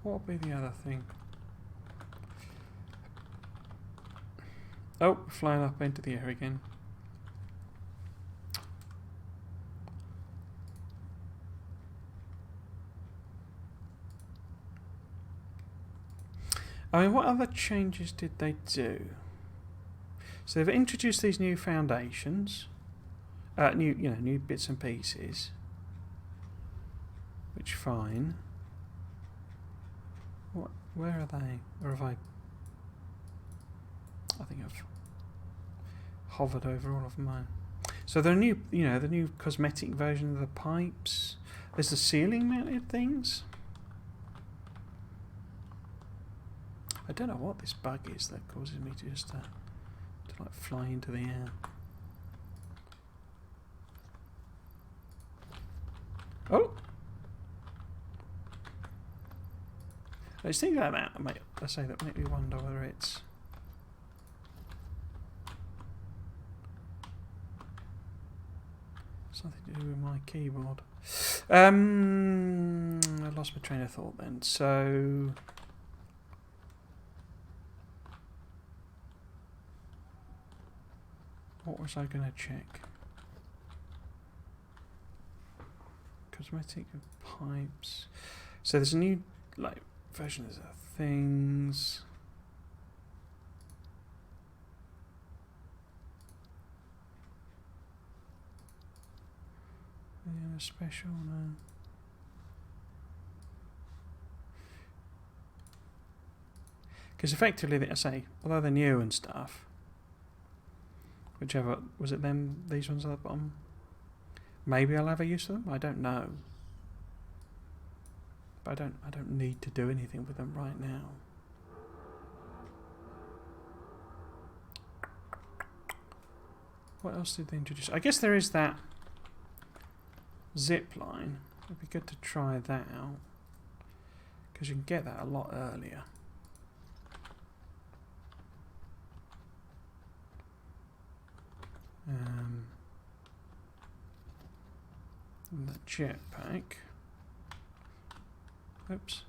What would be the other thing? Oh, flying up into the air again. I mean, what other changes did they do? So they've introduced these new foundations, new bits and pieces, which fine. Where are they? Or have I think I've hovered over all of mine. So the new, the new cosmetic version of the pipes. There's the ceiling mounted things. I don't know what this bug is that causes me to just to like fly into the air. Oh! There's things like that that make me wonder whether it's something to do with my keyboard. I lost my train of thought then. So what was I going to check? Cosmetic pipes. So there's a new version of things. a special? No. Because effectively, I say, although they're new and stuff, whichever was it, them these ones at the bottom. Maybe I'll have a use for them. I don't know, but I don't need to do anything with them right now. What else did they introduce? I guess there is that zip line. It'd be good to try that out because you can get that a lot earlier. The jetpack. Oops.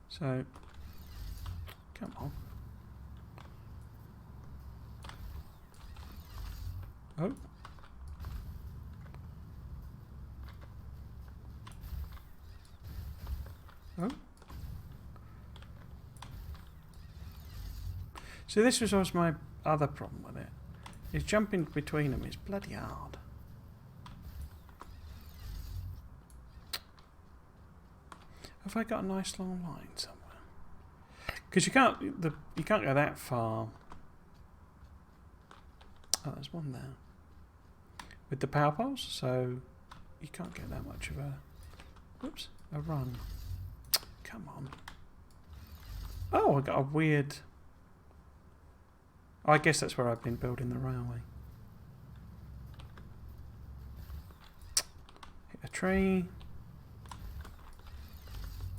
So, come on. Oh. Oh. So this was always my other problem with it. Is jumping between them is bloody hard. Have I got a nice long line somewhere? Because you can't go that far. Oh, there's one there with the power poles, so you can't get that much of a a run. Come on. Oh, I got a weird. I guess that's where I've been building the railway. Hit a tree.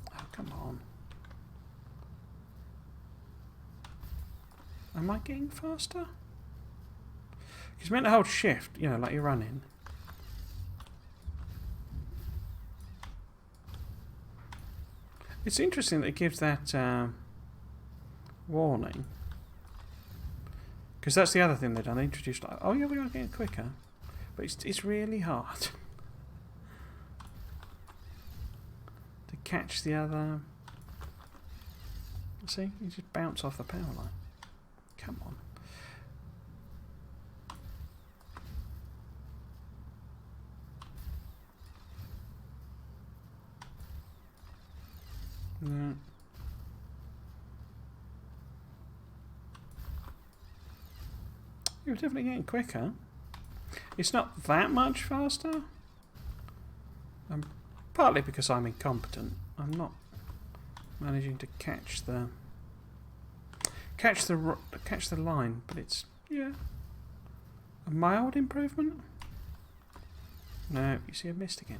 Oh, come on. Am I getting faster? Because meant to hold shift, you know, like you're running. It's interesting that it gives that warning. Because that's the other thing they've done. They introduced like, oh yeah, we are getting quicker, but it's really hard to catch the other. See, you just bounce off the power line. Come on. No. You're definitely getting quicker. It's not that much faster. Partly because I'm incompetent. I'm not managing to catch the line, but it's a mild improvement. No, you see, I missed again.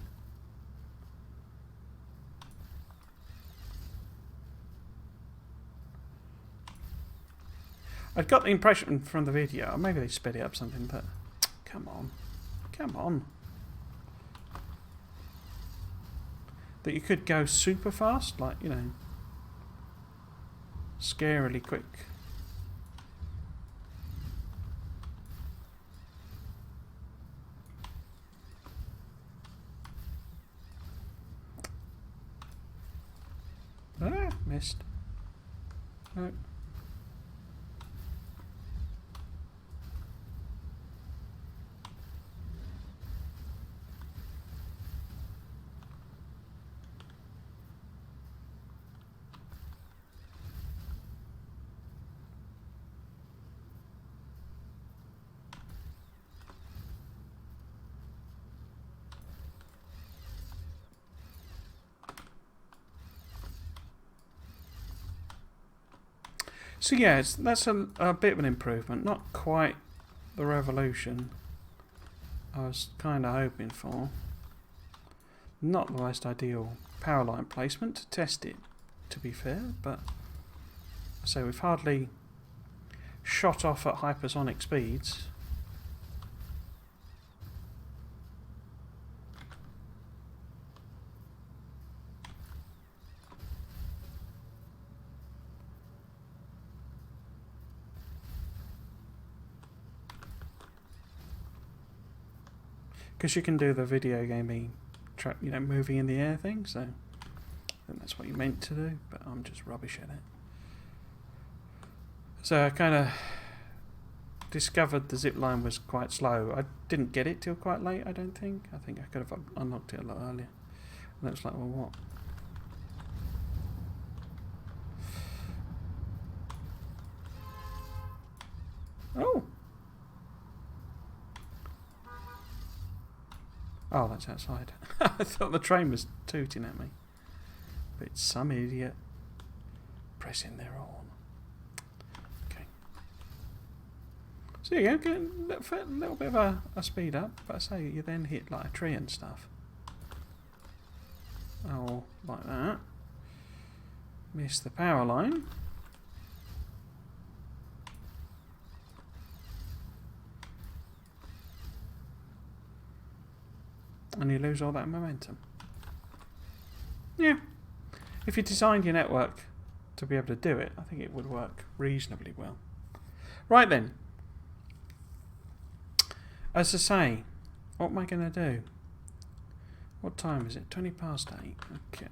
I've got the impression from the video, maybe they sped it up something, but come on, that you could go super fast, like, you know, scarily quick. Ah, missed. No. So yeah, that's a bit of an improvement. Not quite the revolution I was kind of hoping for. Not the most ideal power line placement to test it, to be fair, but so we've hardly shot off at hypersonic speeds. Because you can do the video gamey, you know, moving in the air thing, so I think that's what you're meant to do, but I'm just rubbish at it. So I kind of discovered the zip line was quite slow. I didn't get it till quite late, I don't think. I think I could have unlocked it a lot earlier. And it's like, well, what? Oh! Oh, that's outside. I thought the train was tooting at me. But it's some idiot pressing their horn. Okay. So yeah, get a little bit of a speed up. But I say you then hit like a tree and stuff. Oh, like that. Miss the power line. And you lose all that momentum. Yeah. If you designed your network to be able to do it, I think it would work reasonably well. Right then. As I say, what am I going to do? What time is it? 20 past 8. Okay.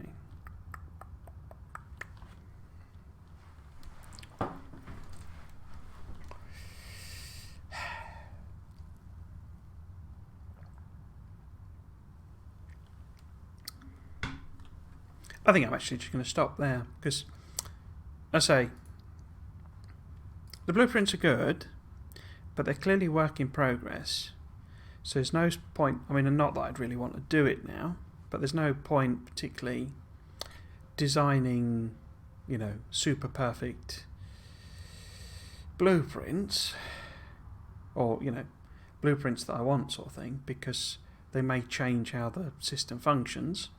I think I'm actually just going to stop there because, I say, the blueprints are good, but they're clearly work in progress. So there's no point, I mean, not that I'd really want to do it now, but there's no point particularly designing, you know, super perfect blueprints or, you know, blueprints that I want sort of thing, because they may change how the system functions.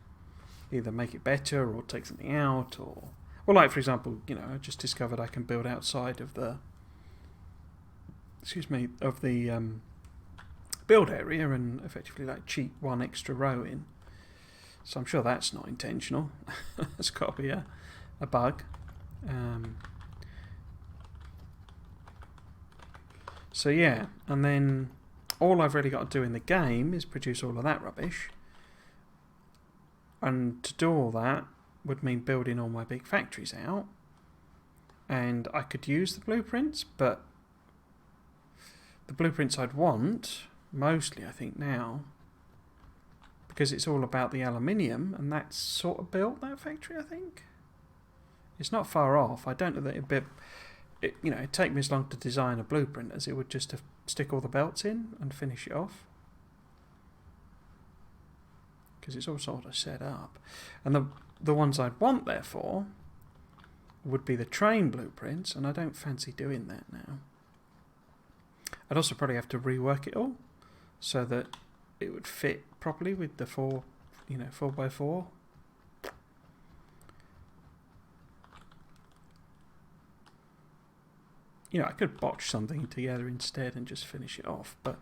Either make it better or take something out, or well, like for example, you know, I just discovered I can build outside of the build area and effectively like cheat one extra row in. So I'm sure that's not intentional. It's got to be a bug. So yeah, and then all I've really got to do in the game is produce all of that rubbish. And to do all that would mean building all my big factories out. And I could use the blueprints, but the blueprints I'd want, mostly I think now, because it's all about the aluminium, and that's sort of built that factory, I think. It's not far off. I don't know that it'd take me as long to design a blueprint as it would just to stick all the belts in and finish it off. Because it's all sort of set up. And the ones I'd want, therefore, would be the train blueprints, and I don't fancy doing that now. I'd also probably have to rework it all so that it would fit properly with the 4x4. You know, I could botch something together instead and just finish it off, but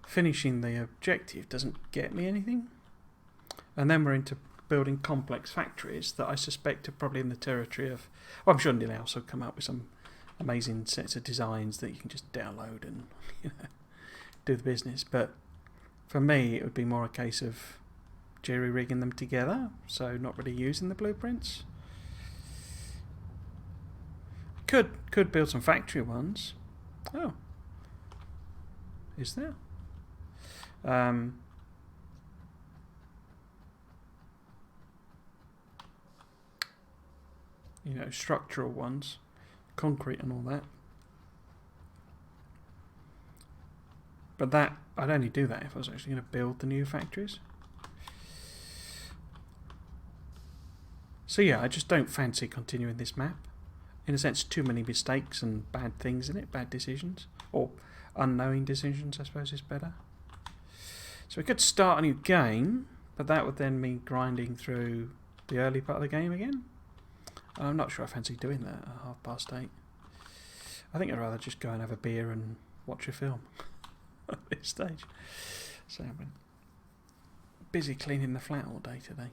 finishing the objective doesn't get me anything. And then we're into building complex factories that I suspect are probably in the territory of... Well, I'm sure Neil House will come up with some amazing sets of designs that you can just download and do the business. But for me, it would be more a case of jerry-rigging them together, so not really using the blueprints. Could build some factory ones. Oh. Is there? You know, structural ones, concrete and all that. But that, I'd only do that if I was actually going to build the new factories. So yeah, I just don't fancy continuing this map. In a sense, too many mistakes and bad things in it, bad decisions. Or unknowing decisions, I suppose, is better. So we could start a new game, but that would then mean grinding through the early part of the game again. I'm not sure I fancy doing that at 8:30. I think I'd rather just go and have a beer and watch a film at this stage. So I've been busy cleaning the flat all day today.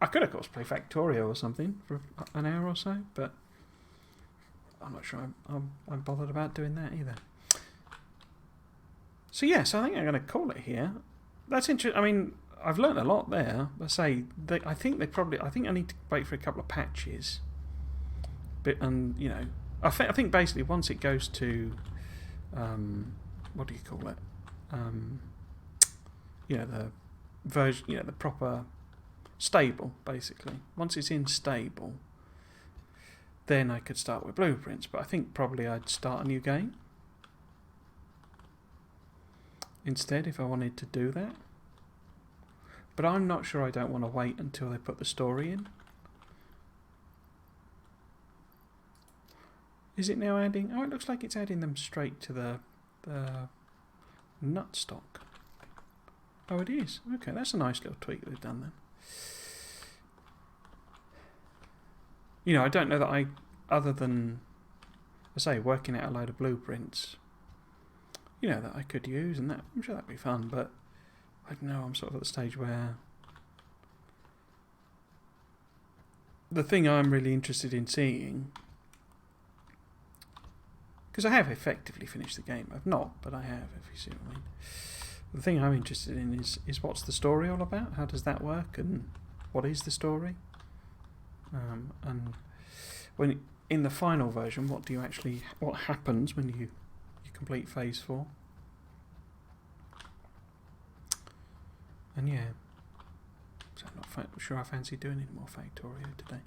I could, of course, play Factorio or something for an hour or so, but I'm not sure I'm bothered about doing that either. So yes, I think I'm going to call it here. That's interesting. I mean, I've learnt a lot there. I say I think I need to wait for a couple of patches, and you know, I think basically once it goes to, what do you call it? The version, the proper stable, basically. Once it's in stable, then I could start with blueprints. But I think probably I'd start a new game instead if I wanted to do that. But I'm not sure I don't want to wait until they put the story in. Is it now adding? Oh, it looks like it's adding them straight to the nut stock. Oh, it is. Okay, that's a nice little tweak they've done then. I don't know that other than, I say, working out a load of blueprints, that I could use, and that I'm sure that'd be fun, but I don't know, I'm sort of at the stage where the thing I'm really interested in seeing, because I have effectively finished the game. I've not, but I have, if you see what I mean. The thing I'm interested in is what's the story all about? How does that work? And what is the story? And when in the final version, what happens when you complete phase 4? And yeah, so I'm not sure I fancy doing any more Factorio today.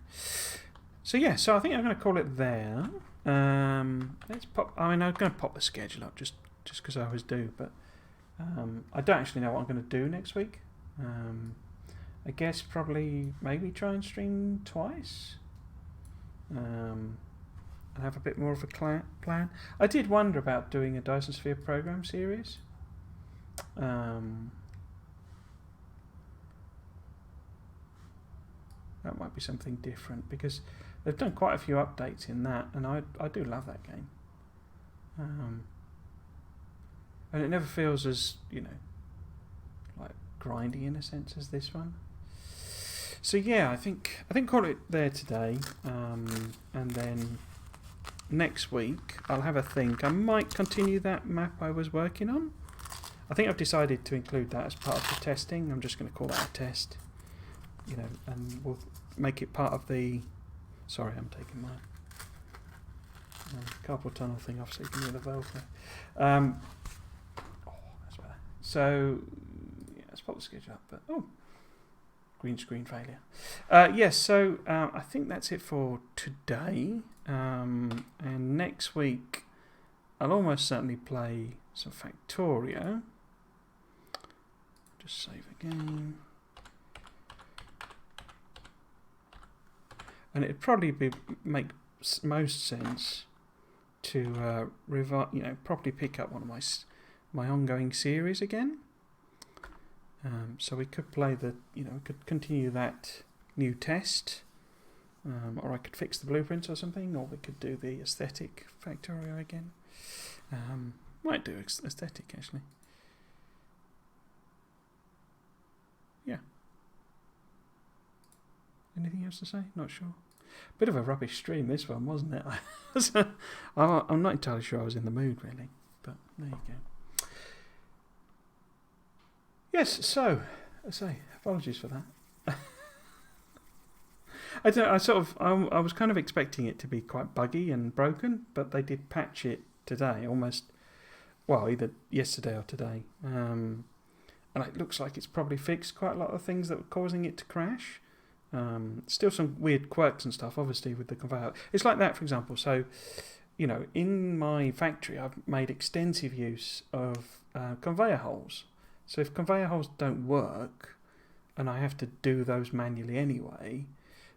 So yeah, so I think I'm going to call it there. Let's pop. I mean, I'm going to pop the schedule up just because I always do, but I don't actually know what I'm going to do next week. I guess probably maybe try and stream twice. And have a bit more of a plan. I did wonder about doing a Dyson Sphere program series. That might be something different because they've done quite a few updates in that, and I do love that game. And it never feels as like grindy in a sense as this one. So yeah, I think call it there today, and then next week I'll have a think. I might continue that map I was working on. I think I've decided to include that as part of the testing. I'm just going to call that a test, and we'll make it part of the. Sorry, I'm taking my carpal tunnel thing off so you can hear the Velcro. That's better. So yeah, let's pop the schedule up. But green screen failure. Yes, so I think that's it for today. And next week, I'll almost certainly play some Factorio. Just save again. And it'd probably make most sense to properly pick up one of my ongoing series again. So we could play we could continue that new test, or I could fix the blueprints or something, or we could do the aesthetic Factorio again. Might do aesthetic actually. Yeah. Anything else to say? Not sure. Bit of a rubbish stream this one, wasn't it? I'm not entirely sure I was in the mood really, but there you go. Yes, so I say apologies for that. I was kind of expecting it to be quite buggy and broken, but they did patch it today, either yesterday or today. And it looks like it's probably fixed quite a lot of things that were causing it to crash. Still some weird quirks and stuff, obviously, with the conveyor. It's like that, for example. So, in my factory, I've made extensive use of conveyor holes. So if conveyor holes don't work, and I have to do those manually anyway,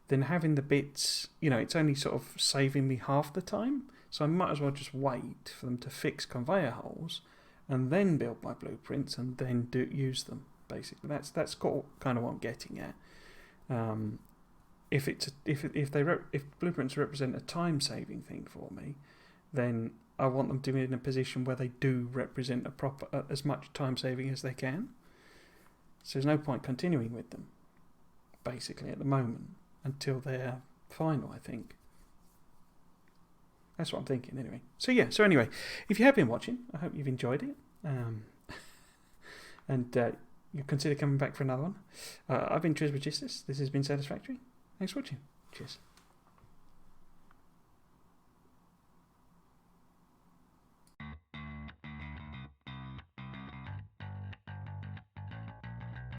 then having the bits, it's only sort of saving me half the time. So I might as well just wait for them to fix conveyor holes, and then build my blueprints, and then use them. Basically, that's kind of what I'm getting at. If blueprints represent a time-saving thing for me, then I want them to be in a position where they do represent as much time-saving as they can. So there's no point continuing with them, basically, at the moment, until they're final, I think. That's what I'm thinking, anyway. So anyway, if you have been watching, I hope you've enjoyed it. And you consider coming back for another one. I've been Tris Registus. This has been Satisfactory. Thanks for watching. Cheers.